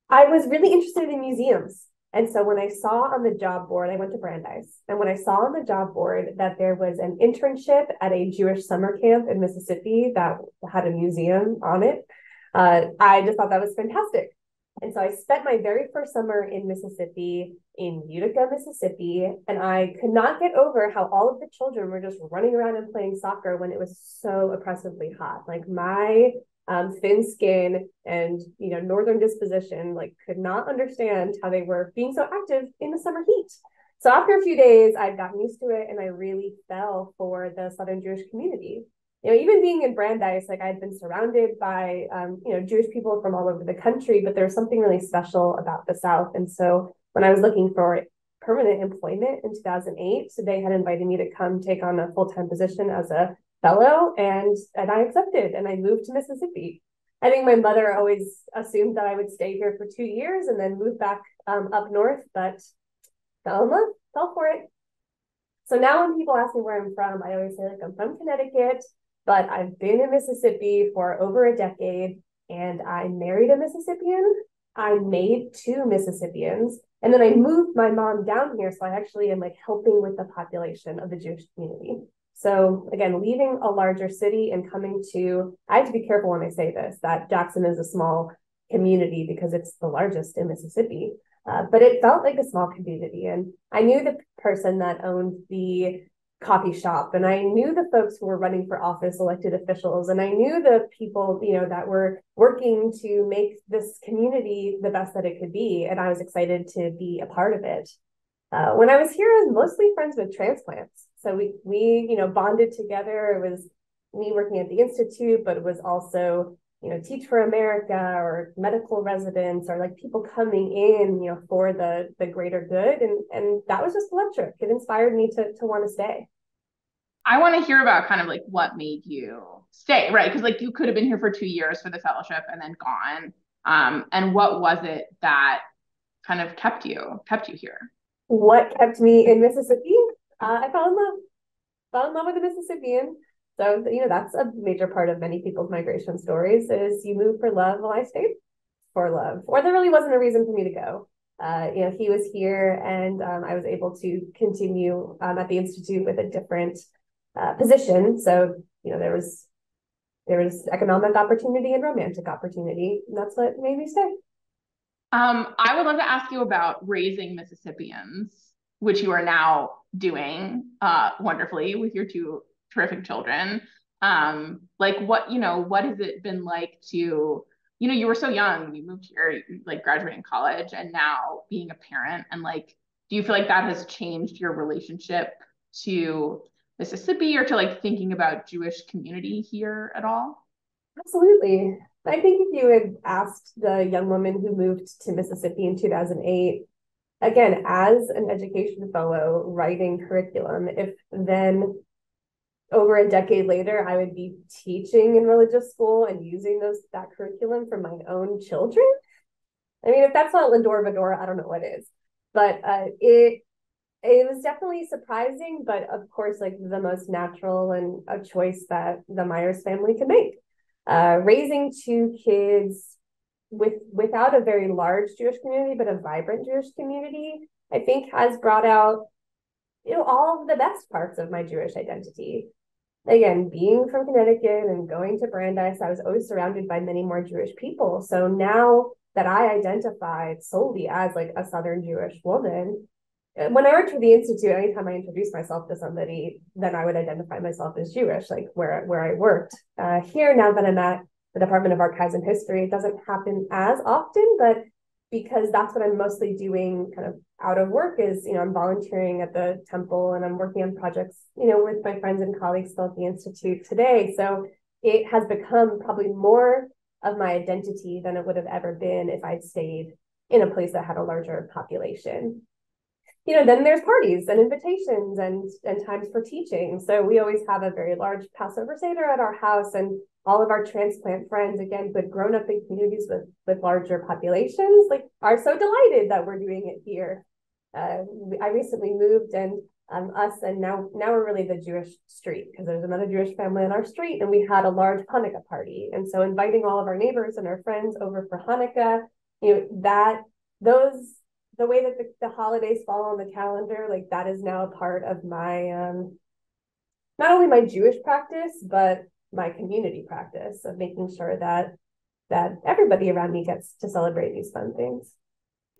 I was really interested in museums. And so when I saw on the job board, I went to Brandeis, and when I saw on the job board that there was an internship at a Jewish summer camp in Mississippi that had a museum on it, I just thought that was fantastic. And so I spent my very first summer in Mississippi, in Utica, Mississippi, and I could not get over how all of the children were just running around and playing soccer when it was so oppressively hot. Like my thin skin and northern disposition could not understand how they were being so active in the summer heat. So after a few days, I'd gotten used to it, and I really fell for the Southern Jewish community. Even being in Brandeis, I'd been surrounded by Jewish people from all over the country, but there was something really special about the South. And so when I was looking for permanent employment in 2008, so they had invited me to come take on a full-time position as a fellow, and I accepted, and I moved to Mississippi. I think my mother always assumed that I would stay here for 2 years and then move back up north, but fell for it. So now when people ask me where I'm from, I always say I'm from Connecticut, but I've been in Mississippi for over a decade, and I married a Mississippian. I made 2 Mississippians, and then I moved my mom down here, so I actually am helping with the population of the Jewish community. So again, leaving a larger city and coming to, I have to be careful when I say this, that Jackson is a small community because it's the largest in Mississippi, but it felt like a small community. And I knew the person that owned the coffee shop, and I knew the folks who were running for office, elected officials, and I knew the people, that were working to make this community the best that it could be. And I was excited to be a part of it. When I was here, I was mostly friends with transplants. So we bonded together. It was me working at the Institute, but it was also, Teach for America or medical residents or people coming in, for the greater good. And that was just electric. It inspired me to want to stay. I want to hear about kind of what made you stay, right? Because you could have been here for 2 years for the fellowship and then gone. And what was it that kind of kept you here? What kept me in Mississippi? I fell in love with a Mississippian. So, that's a major part of many people's migration stories is you move for love. Well, I stayed for love, or there really wasn't a reason for me to go. He was here, and I was able to continue at the Institute with a different position. So, there was economic opportunity and romantic opportunity, and that's what made me stay. I would love to ask you about raising Mississippians, which you are now doing wonderfully with your 2 terrific children. What has it been like to, you were so young, you moved here, graduating college, and now being a parent, and do you feel like that has changed your relationship to Mississippi or to thinking about Jewish community here at all? Absolutely. I think if you had asked the young woman who moved to Mississippi in 2008, again, as an education fellow writing curriculum, if then over a decade later, I would be teaching in religious school and using that curriculum for my own children. I mean, if that's not Lindor Vador, I don't know what is. But it was definitely surprising, but of course, the most natural and a choice that the Myers family could make. Raising 2 kids without a very large Jewish community, but a vibrant Jewish community, I think has brought out, all of the best parts of my Jewish identity. Again, being from Connecticut and going to Brandeis, I was always surrounded by many more Jewish people. So now that I identified solely as a Southern Jewish woman, when I worked for the Institute, anytime I introduced myself to somebody, then I would identify myself as Jewish, where I worked. Here, now that I'm at the Department of Archives and History, it doesn't happen as often, but because that's what I'm mostly doing kind of out of work is, I'm volunteering at the temple and I'm working on projects, with my friends and colleagues still at the Institute today. So it has become probably more of my identity than it would have ever been if I'd stayed in a place that had a larger population. Then there's parties and invitations and times for teaching. So we always have a very large Passover Seder at our house, and all of our transplant friends, again, who had grown up in communities with larger populations, are so delighted that we're doing it here. I recently moved, and now we're really the Jewish street, because there's another Jewish family on our street, and we had a large Hanukkah party. And so inviting all of our neighbors and our friends over for Hanukkah, the way that the holidays fall on the calendar, that is now a part of my, not only my Jewish practice, but my community practice of making sure that everybody around me gets to celebrate these fun things.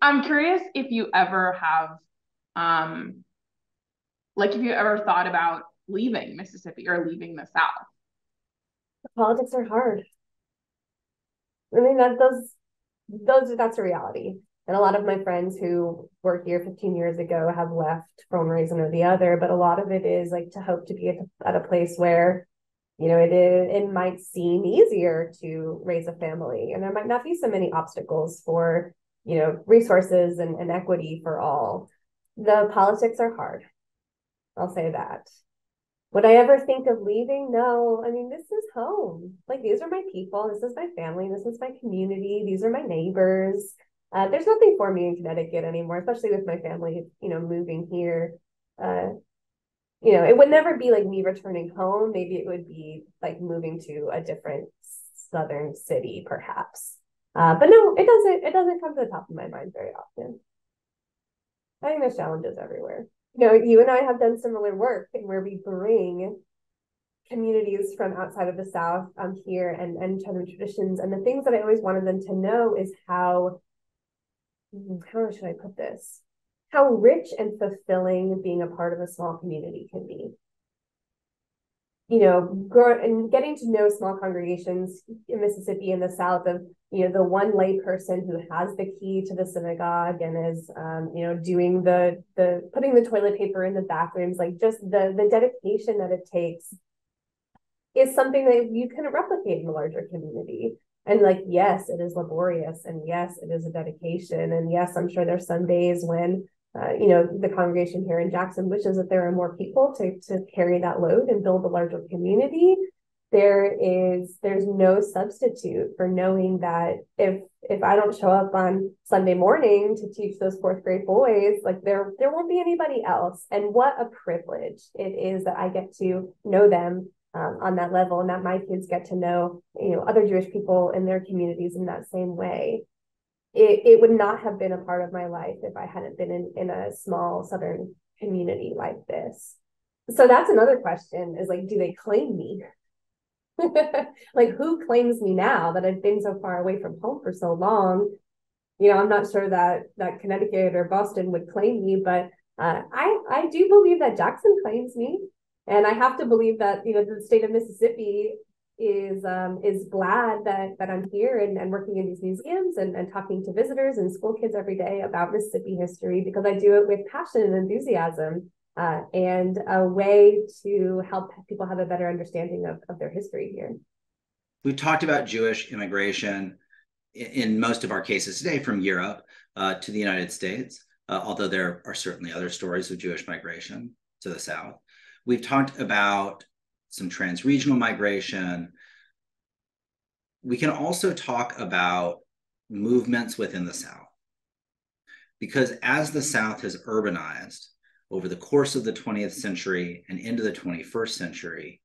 I'm curious if you ever have, if you ever thought about leaving Mississippi or leaving the South. The politics are hard. I mean, that's a reality. And a lot of my friends who were here 15 years ago have left for one reason or the other. But a lot of it is to hope to be at a place where, it might seem easier to raise a family. And there might not be so many obstacles for, resources and equity for all. The politics are hard. I'll say that. Would I ever think of leaving? No. I mean, this is home. These are my people. This is my family. This is my community. These are my neighbors. There's nothing for me in Connecticut anymore, especially with my family, moving here. It would never be me returning home. Maybe it would be moving to a different southern city, perhaps. But no, it doesn't come to the top of my mind very often. I think there's challenges everywhere. You and I have done similar work where we bring communities from outside of the South here and Southern traditions. And the things that I always wanted them to know is how should I put this? How rich and fulfilling being a part of a small community can be. And getting to know small congregations in Mississippi in the South of, the one lay person who has the key to the synagogue and is, doing the putting the toilet paper in the bathrooms, just the dedication that it takes is something that you can replicate in a larger community. And yes, it is laborious, and yes, it is a dedication. And yes, I'm sure there's some days when, the congregation here in Jackson wishes that there are more people to carry that load and build a larger community. There's no substitute for knowing that if I don't show up on Sunday morning to teach those fourth grade boys, there won't be anybody else. And what a privilege it is that I get to know them on that level, and that my kids get to know, other Jewish people in their communities in that same way. It would not have been a part of my life if I hadn't been in a small Southern community like this. So that's another question is do they claim me? Who claims me now that I've been so far away from home for so long? I'm not sure that Connecticut or Boston would claim me, but I do believe that Jackson claims me. And I have to believe that, the state of Mississippi is glad that I'm here and working in these museums and talking to visitors and school kids every day about Mississippi history, because I do it with passion and enthusiasm and a way to help people have a better understanding of their history here. We've talked about Jewish immigration in most of our cases today from Europe to the United States, although there are certainly other stories of Jewish migration to the South. We've talked about some trans-regional migration. We can also talk about movements within the South, because as the South has urbanized over the course of the 20th century and into the 21st century,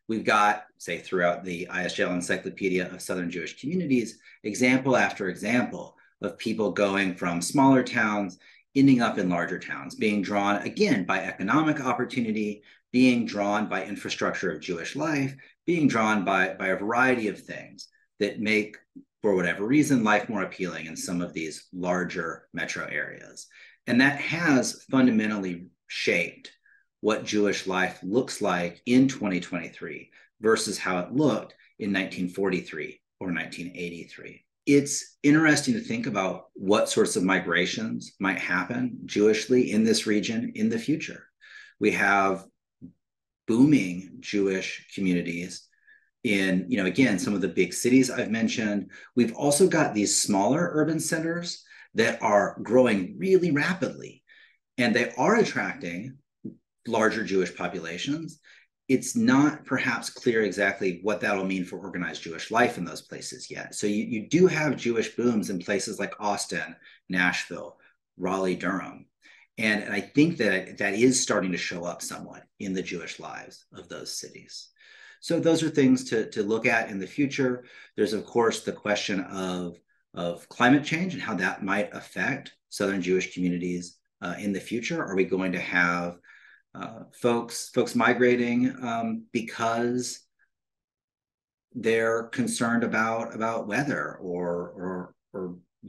we've got, say, throughout the ISJL Encyclopedia of Southern Jewish Communities, example after example of people going from smaller towns, ending up in larger towns, being drawn, again, by economic opportunity, being drawn by infrastructure of Jewish life, being drawn by a variety of things that make, for whatever reason, life more appealing in some of these larger metro areas. And that has fundamentally shaped what Jewish life looks like in 2023 versus how it looked in 1943 or 1983. it's interesting to think about what sorts of migrations might happen Jewishly in this region in the future. We have booming Jewish communities in, again, some of the big cities I've mentioned. We've also got these smaller urban centers that are growing really rapidly, and they are attracting larger Jewish populations. It's not perhaps clear exactly what that'll mean for organized Jewish life in those places yet. So you do have Jewish booms in places like Austin, Nashville, Raleigh, Durham. And I think that is starting to show up somewhat in the Jewish lives of those cities. So those are things to look at in the future. There's, of course, the question of climate change and how that might affect Southern Jewish communities in the future. Are we going to have folks migrating because they're concerned about weather or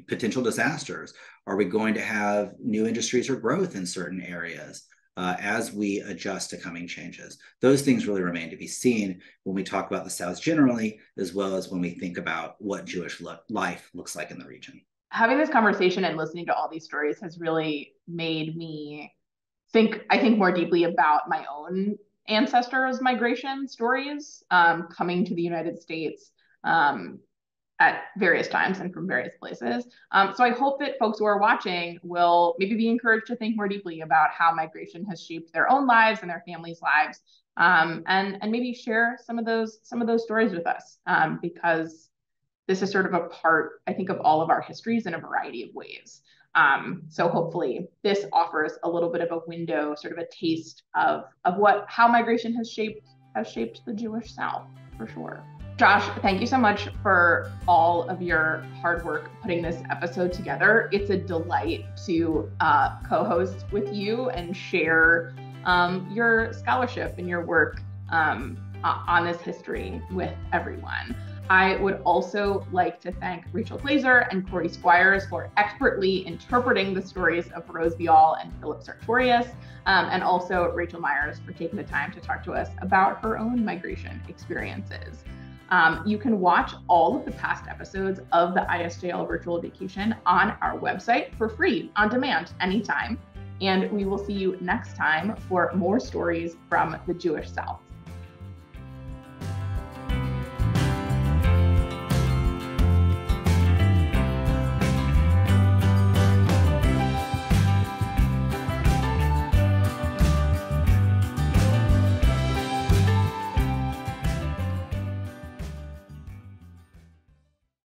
potential disasters? Are we going to have new industries or growth in certain areas as we adjust to coming changes? Those things really remain to be seen when we talk about the South generally, as well as when we think about what Jewish life looks like in the region. Having this conversation and listening to all these stories has really made me think more deeply about my own ancestors' migration stories, coming to the United States at various times and from various places. So I hope that folks who are watching will maybe be encouraged to think more deeply about how migration has shaped their own lives and their families' lives, and maybe share some of those stories with us, because this is sort of a part, I think, of all of our histories in a variety of ways. So hopefully this offers a little bit of a window, sort of a taste of how migration has shaped the Jewish South, for sure. Josh, thank you so much for all of your hard work putting this episode together. It's a delight to co-host with you and share your scholarship and your work on this history with everyone. I would also like to thank Rachel Glazer and Corey Squires for expertly interpreting the stories of Rose Vial and Philip Sartorius, and also Rachel Myers for taking the time to talk to us about her own migration experiences. You can watch all of the past episodes of the ISJL Virtual Vacation on our website for free, on demand, anytime. And we will see you next time for more stories from the Jewish South.